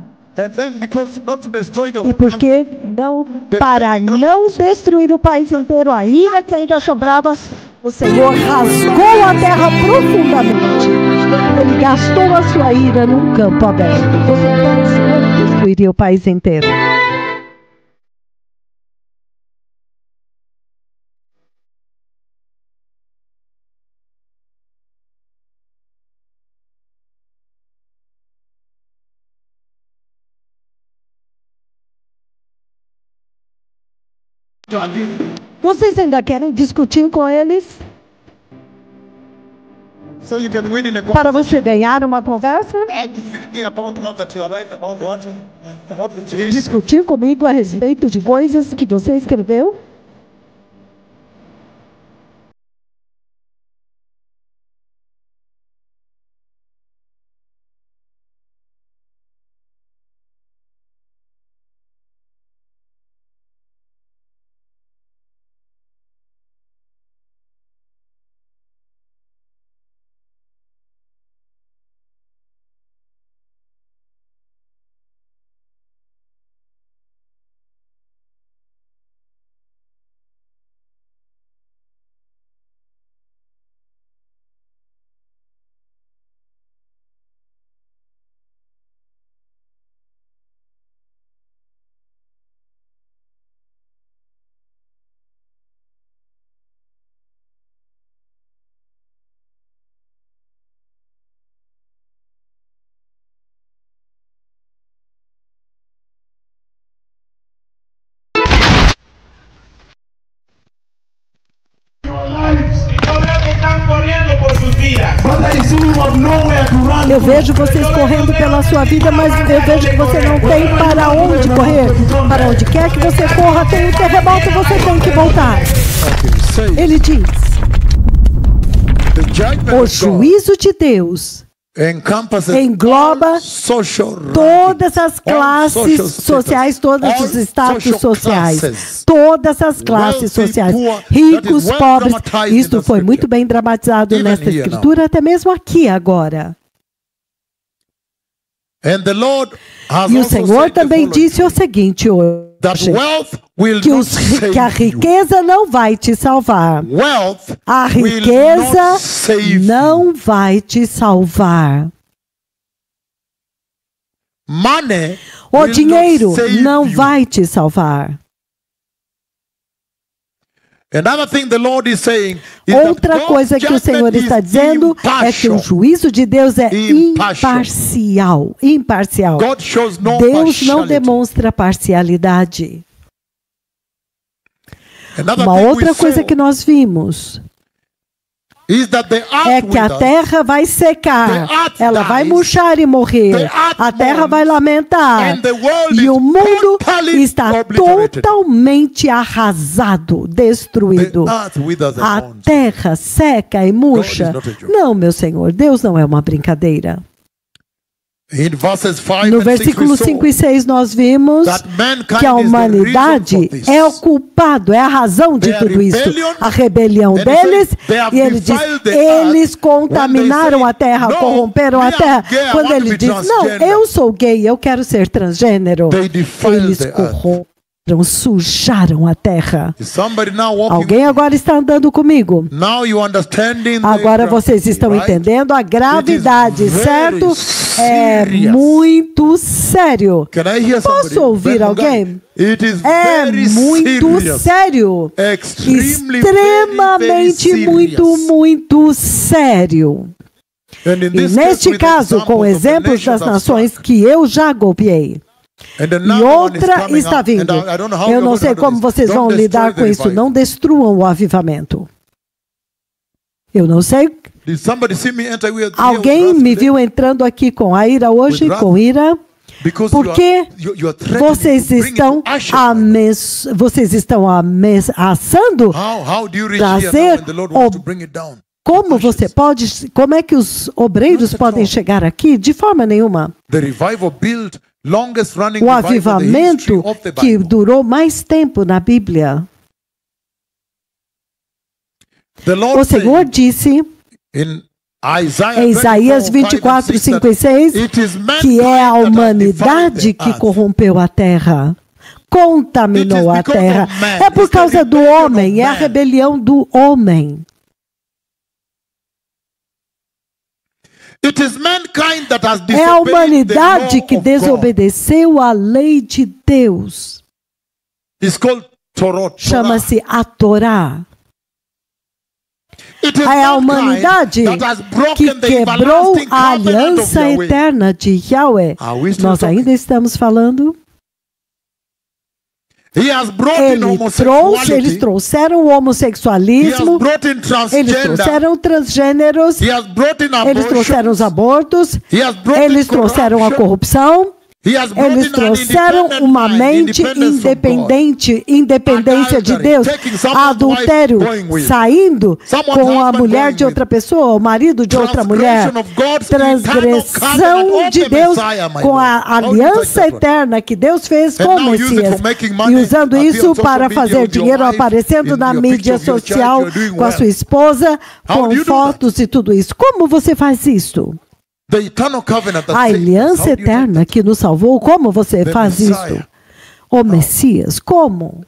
E porque não, para não destruir o país inteiro, a ira que ainda sobrava, o Senhor rasgou a terra profundamente. Ele gastou a sua ira num campo aberto. Então o Senhor destruiria o país inteiro. Vocês ainda querem discutir com eles? Para você ganhar uma conversa? Discutir comigo a respeito de coisas que você escreveu? Eu vejo vocês correndo pela sua vida, mas eu vejo que você não tem para onde correr. Para onde quer que você corra, tem um terremoto, você tem que voltar. Ele diz: o juízo de Deus engloba todas as classes sociais, todos os status sociais, todas as classes sociais, ricos, pobres. Isto foi muito bem dramatizado nesta escritura, até mesmo aqui agora. E o Senhor também disse o seguinte hoje: que a riqueza não vai te salvar. A riqueza não vai te salvar. O dinheiro não vai te salvar. Outra coisa que o Senhor está dizendo é que o juízo de Deus é imparcial. Deus não demonstra parcialidade. Uma outra coisa que nós vimos é que a terra vai secar, ela vai murchar e morrer, a terra vai lamentar, e o mundo está totalmente arrasado, destruído. A terra seca e murcha. Não, meu Senhor, Deus não é uma brincadeira. No versículo 5 e 6 nós vimos que a humanidade é o culpado, é a razão de tudo isso. A rebelião deles, e ele diz, eles contaminaram a terra, corromperam a terra. Quando ele diz, não, eu sou gay, eu quero ser transgênero, eles corromperam, sujaram a terra. Alguém agora está andando comigo? Agora vocês estão entendendo a gravidade, certo? É muito sério. Posso ouvir alguém? É muito sério. Extremamente muito sério. E neste caso, com exemplos das nações que eu já golpeei, e outra está vindo. Eu não sei como vocês vão lidar com isso. Não destruam o avivamento. Eu não sei. Alguém me viu entrando aqui com a ira hoje, com ira? Porque vocês estão ameaçando trazer como é que os obreiros podem chegar aqui? De forma nenhuma. O avivamento que durou mais tempo na Bíblia. O Senhor disse em Isaías 24, 5 e 6 que é a humanidade que corrompeu a terra, contaminou a terra. É por causa do homem, é a rebelião do homem. É a humanidade que desobedeceu a lei de Deus. Chama-se a Torá. É a humanidade que quebrou a aliança eterna de Yahweh. Nós ainda estamos falando? Eles trouxeram o homossexualismo, eles trouxeram transgêneros, eles trouxeram os abortos, eles trouxeram a corrupção, eles trouxeram uma mente independência de Deus, adultério, saindo com a mulher de outra pessoa, o marido de outra mulher, transgressão de Deus com a aliança eterna que Deus fez com o Messias, e usando isso para fazer dinheiro, aparecendo na mídia social com a sua esposa, com fotos e tudo isso. Como você faz isso? A aliança eterna que nos salvou, como você faz isso? O Messias, como?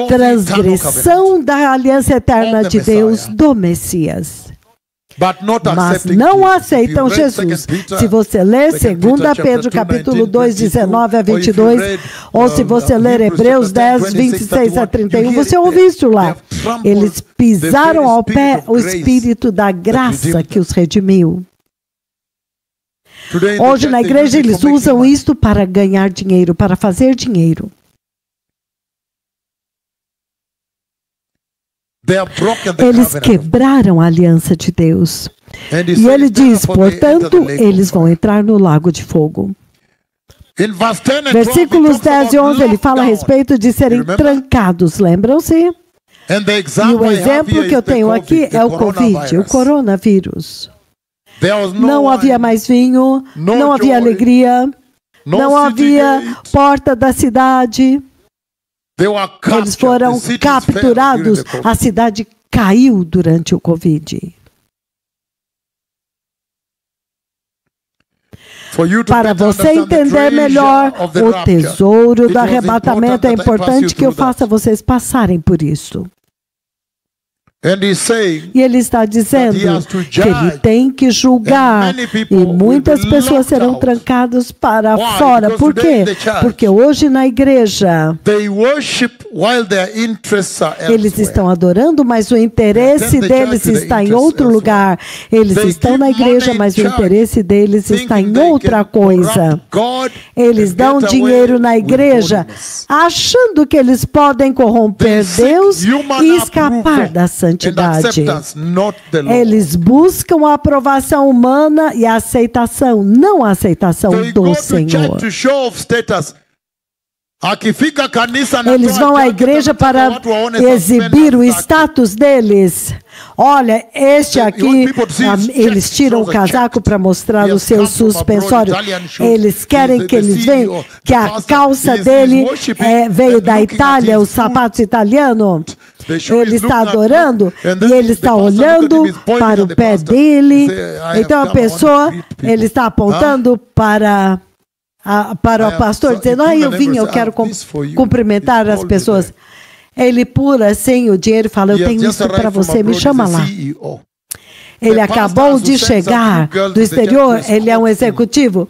Transgressão da aliança eterna de Deus do Messias. Mas não aceitam Jesus. Se você ler 2 Pedro capítulo 2, 19 a 22, ou se você ler Hebreus 10, 26 a 31, você ouve isso lá. Eles pisaram ao pé o Espírito da graça que os redimiu. Hoje na igreja eles usam isto para ganhar dinheiro, para fazer dinheiro. Eles quebraram a aliança de Deus. E ele diz, portanto, eles vão entrar no lago de fogo. Versículos 10 e 11, ele fala a respeito de serem trancados, lembram-se? E o exemplo que eu tenho aqui é o Covid, o coronavírus. Não havia mais vinho, não havia alegria, não havia porta da cidade. Eles foram capturados. A cidade caiu durante o Covid. Para você entender melhor o tesouro do arrebatamento, é importante que eu faça vocês passarem por isso. E ele está dizendo que ele tem que julgar, e muitas pessoas serão trancadas para fora. Por quê? Porque hoje na igreja eles estão adorando, mas o interesse deles está em outro lugar. Eles estão na igreja, mas o interesse deles está em outra coisa. Eles dão dinheiro na igreja, achando que eles podem corromper Deus e escapar da santidade. Eles buscam a aprovação humana e a aceitação, não a aceitação do Senhor. Eles vão à igreja para exibir o status deles. Olha, este aqui, eles tiram o casaco para mostrar o seu suspensório. Eles querem que eles vejam que a calça dele veio da Itália, os sapatos italianos. Ele está adorando e ele está olhando para o pé dele. Então a pessoa, ele está apontando para o pastor, dizendo, eu quero cumprimentar as pessoas. Ele pula assim o dinheiro e fala, eu tenho isso para você, me chama lá. Ele acabou de chegar do exterior, ele é um executivo.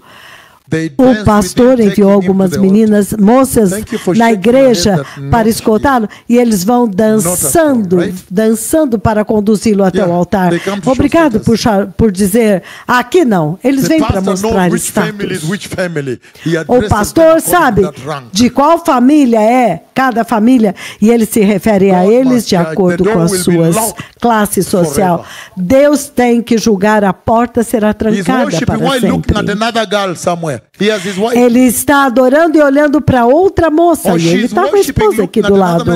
O pastor enviou algumas meninas, moças, na igreja para escoltá-lo, e eles vão dançando para conduzi-lo até o altar. Obrigado por dizer, aqui não, eles vêm para mostrar status. O pastor sabe de qual família é cada família, e ele se refere a eles de acordo com as suas classes social. Deus tem que julgar, a porta será trancada para sempre. Ele está adorando e olhando para outra moça. E ele está com a esposa aqui do lado.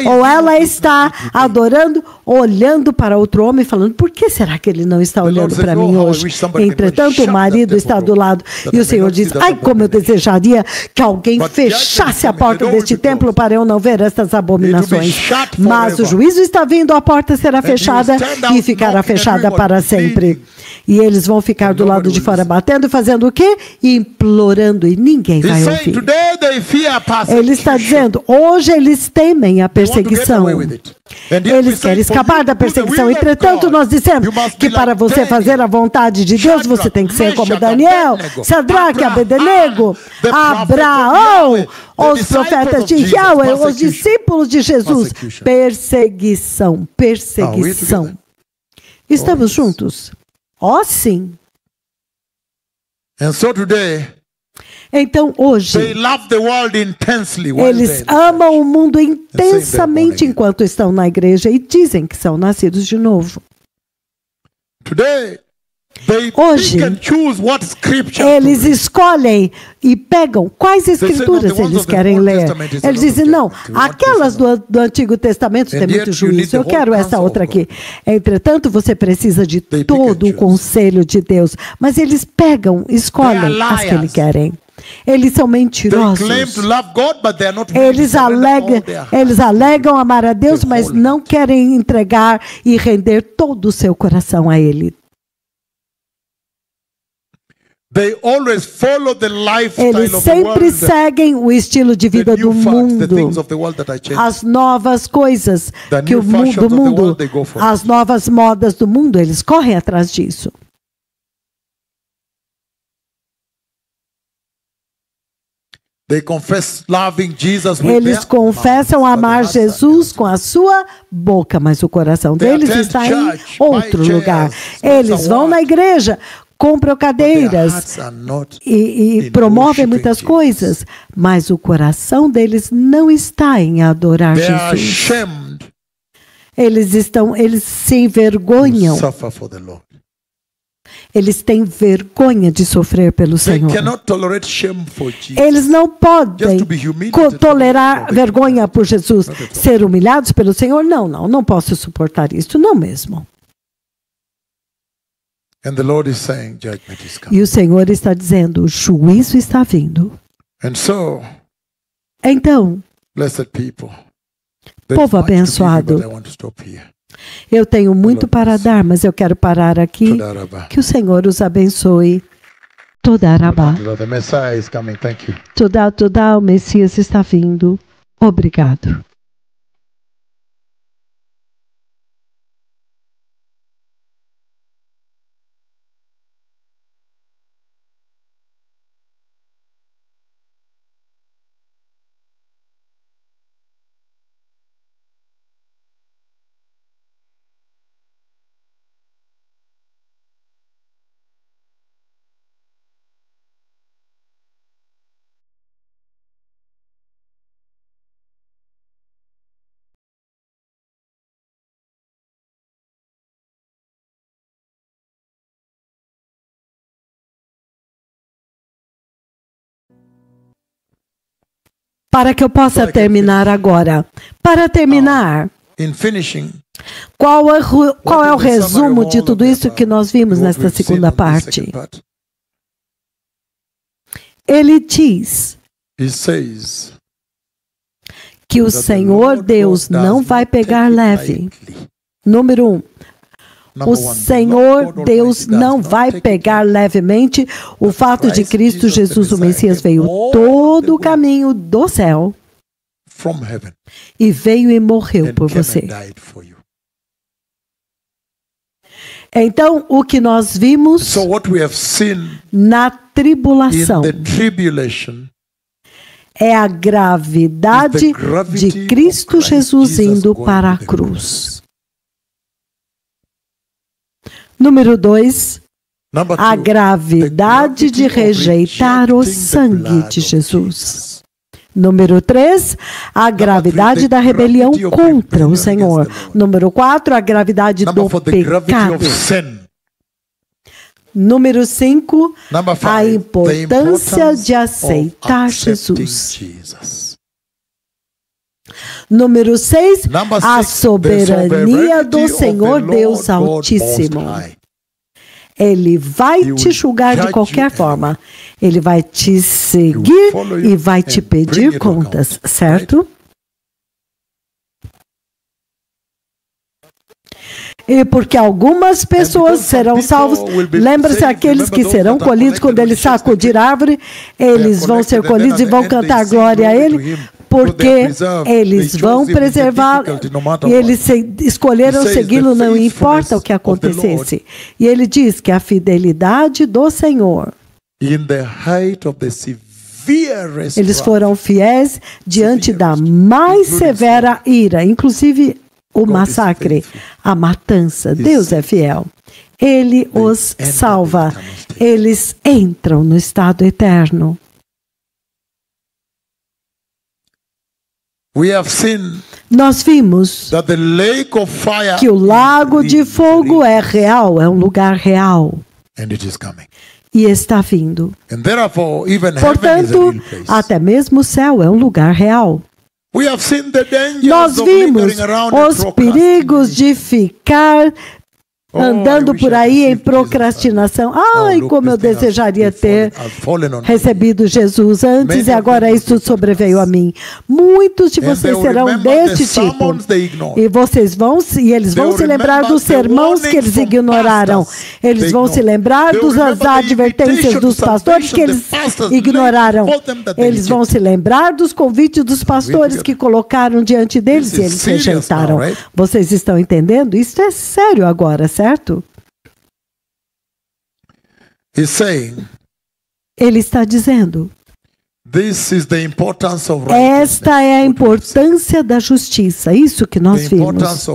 Ou ela está adorando, olhando para outro homem, falando, por que será que ele não está olhando para mim hoje? Entretanto, o marido está do lado. E o Senhor diz, ai, como eu desejaria que alguém fechasse a porta deste templo para eu não ver estas abominações. Mas o juízo está vindo, a porta será fechada e ficará fechada para sempre. E eles vão ficar do lado de fora batendo, fazendo o quê? Implorando, e ninguém vai ouvir. Ele está dizendo, hoje eles temem a perseguição. Eles querem escapar da perseguição. Entretanto, nós dissemos que para você fazer a vontade de Deus, você tem que ser como Daniel, Sadraque, Abednego, Abraão, os profetas de Yahweh, os discípulos de Jesus. Perseguição, perseguição. Estamos juntos? Oh, sim. Então, hoje, eles amam o mundo intensamente enquanto estão na igreja e dizem que são nascidos de novo. Hoje, eles escolhem e pegam quais escrituras eles querem ler. Eles dizem, não, aquelas do Antigo Testamento tem muito juízo, eu quero essa outra aqui. Entretanto, você precisa de todo o conselho de Deus. Mas eles pegam, escolhem as que eles querem. Eles são mentirosos. Eles alegam amar a Deus, mas não querem entregar e render todo o seu coração a Ele. Eles sempre seguem o estilo de vida do mundo, as novas coisas que o mundo, as novas modas do mundo, eles correm atrás disso. Eles confessam amar Jesus com a sua boca, mas o coração deles está em outro lugar. Eles vão na igreja, compram cadeiras e promovem muitas coisas, mas o coração deles não está em adorar Jesus. Eles se envergonham. Eles têm vergonha de sofrer pelo Senhor. Eles não podem tolerar vergonha por Jesus. Ser humilhados pelo Senhor? Não posso suportar isso, não mesmo. E o Senhor está dizendo, o juízo está vindo. Então, povo abençoado, eu tenho muito para dar, mas eu quero parar aqui. Que o Senhor os abençoe. Toda Arabá. Toda, o Messias está vindo. Obrigado. Para que eu possa terminar agora. Para terminar, qual é o resumo de tudo isso que nós vimos nesta segunda parte? Ele diz que o Senhor Deus não vai pegar leve. Número 1. O Senhor Deus não vai pegar levemente o fato de Cristo Jesus, o Messias, veio todo o caminho do céu e veio e morreu por você. Então, o que nós vimos na tribulação é a gravidade de Cristo Jesus indo para a cruz. Número 2, a gravidade de rejeitar o sangue de Jesus. Número 3, a gravidade da rebelião contra o Senhor. Número 4, a gravidade do pecado. Número 5, a importância de aceitar Jesus. Número 6, a soberania do Senhor Deus Altíssimo. Ele vai te julgar de qualquer forma. Ele vai te seguir e vai te pedir contas, certo? E porque algumas pessoas serão salvos, lembra-se, aqueles que serão colhidos quando ele sacudir a árvore, eles vão ser colhidos e vão cantar glória a ele, porque eles vão preservar, e eles escolheram segui-lo, não importa o que acontecesse. E ele diz que a fidelidade do Senhor, eles foram fiéis diante da mais severa ira, inclusive o massacre, a matança. Deus é fiel. Ele os salva. Eles entram no estado eterno. Nós vimos que o lago de fogo é real, é um lugar real. E está vindo. Portanto, até mesmo o céu é um lugar real. Nós vimos os perigos de ficar andando por aí em procrastinação. Ai, como eu desejaria ter recebido Jesus antes e agora isso sobreveio a mim. Muitos de vocês serão deste tipo. E eles vão se lembrar dos sermões que eles ignoraram. Eles vão se lembrar das advertências dos pastores que eles ignoraram. Eles vão se lembrar dos convites dos pastores que colocaram diante deles e eles rejeitaram. Vocês estão entendendo? Isso é sério agora, certo? Ele está dizendo, esta é a importância da justiça, isso que nós vimos.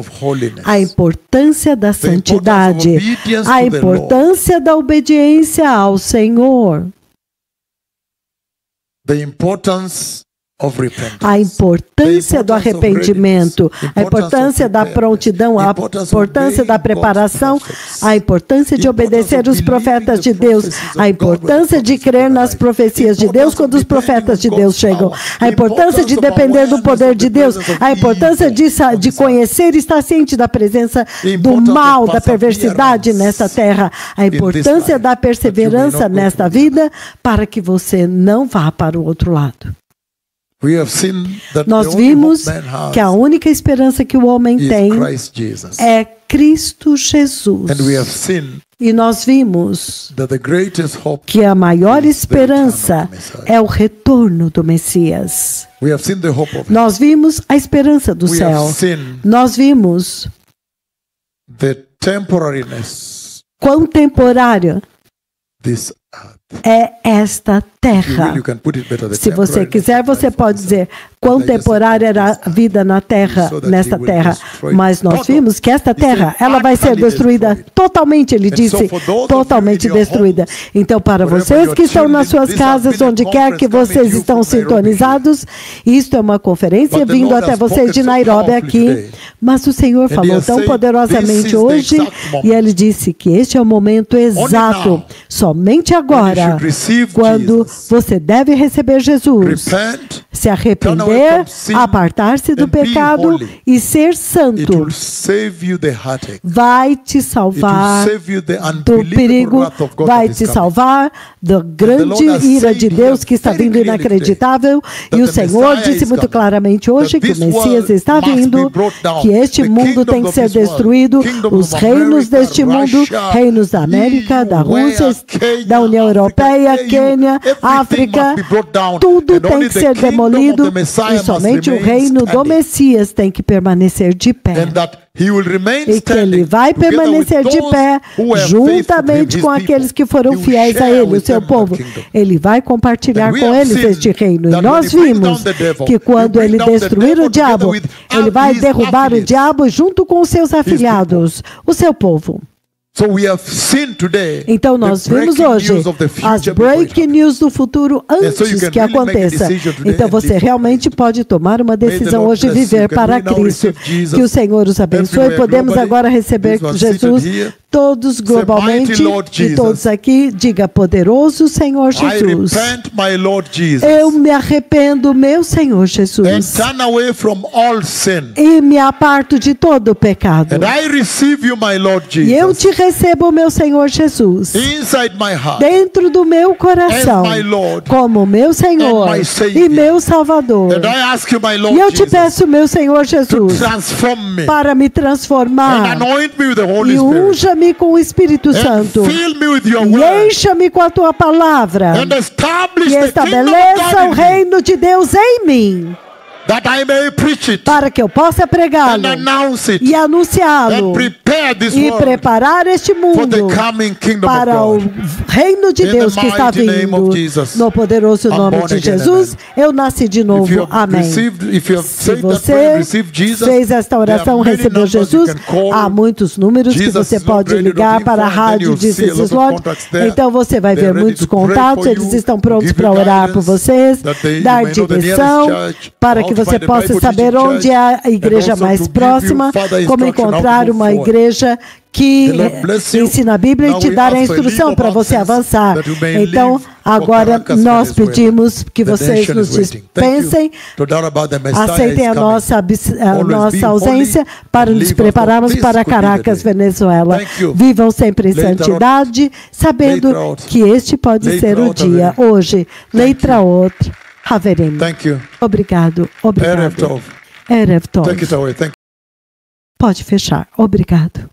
A importância da santidade, a importância da obediência ao Senhor. A importância do arrependimento, a importância da prontidão, a importância da preparação, a importância de obedecer os profetas de Deus, a importância de crer nas profecias de Deus quando os profetas de Deus chegam, a importância de depender do poder de Deus, a importância de conhecer e estar ciente da presença do mal, da perversidade nesta terra, a importância da perseverança nesta vida para que você não vá para o outro lado. Nós vimos que a única esperança que o homem tem é Cristo Jesus. E nós vimos que a maior esperança é o retorno do Messias. Nós vimos a esperança do céu. Nós vimos quão temporário é esta terra. Se você quiser, você pode dizer quão temporária era a vida na terra, nesta terra. Mas nós vimos que esta terra, ela vai ser destruída totalmente, ele disse, totalmente destruída. Então, para vocês que estão nas suas casas, onde quer que vocês estão sintonizados, isto é uma conferência vindo até vocês de Nairobi aqui. Mas o Senhor falou tão poderosamente hoje, e Ele disse que este é o momento exato, somente agora, quando você deve receber Jesus, se arrepender, apartar-se do pecado e ser santo, vai te salvar do perigo, vai te salvar da grande ira de Deus que está vindo inacreditável. E o Senhor disse muito claramente hoje que o Messias está vindo, que este mundo tem que ser destruído, os reinos deste mundo, reinos da América, da Rússia, da União Europeia, Quênia, África, tudo tem que ser demolido e somente o reino do Messias tem que permanecer de pé. E que ele vai permanecer de pé juntamente com aqueles que foram fiéis a ele, o seu povo. Ele vai compartilhar com eles este reino. E nós vimos que quando ele destruir o diabo, ele vai derrubar o diabo junto com os seus afiliados, o seu povo. Então nós vimos hoje as breaking news do futuro antes que aconteça. Então você realmente pode tomar uma decisão hoje e viver para Cristo. Que o Senhor os abençoe. Podemos agora receber Jesus todos globalmente e todos aqui, diga poderoso Senhor Jesus. Eu me arrependo, meu Senhor Jesus. E me aparto de todo o pecado. E eu te recebo, meu Senhor Jesus. Dentro do meu coração. Como meu Senhor e meu Salvador. E eu te peço, meu Senhor Jesus, para me transformar. E unja-me com o Espírito Santo. E encha-me com a tua palavra. E estabeleça o reino de Deus em mim. Para que eu possa pregá-lo e anunciá-lo e preparar este mundo para o reino de Deus que está vindo. No poderoso nome de Jesus, eu nasci de novo. Amém. Se você fez esta oração, recebeu Jesus, há muitos números que você pode ligar para a rádio de Slot. Então você vai ver muitos contatos, eles estão prontos para orar por vocês, dar direção para que você possa saber onde é a igreja mais próxima, como encontrar uma igreja que ensina a Bíblia e te dar a instrução para você avançar. Então, agora nós pedimos que vocês nos dispensem, aceitem a nossa ausência para nos prepararmos para Caracas, Venezuela. Vivam sempre em santidade, sabendo que este pode ser o dia. Hoje, letra outra. Haverim. Obrigado. Obrigado. Erev Tov. Pode fechar. Obrigado.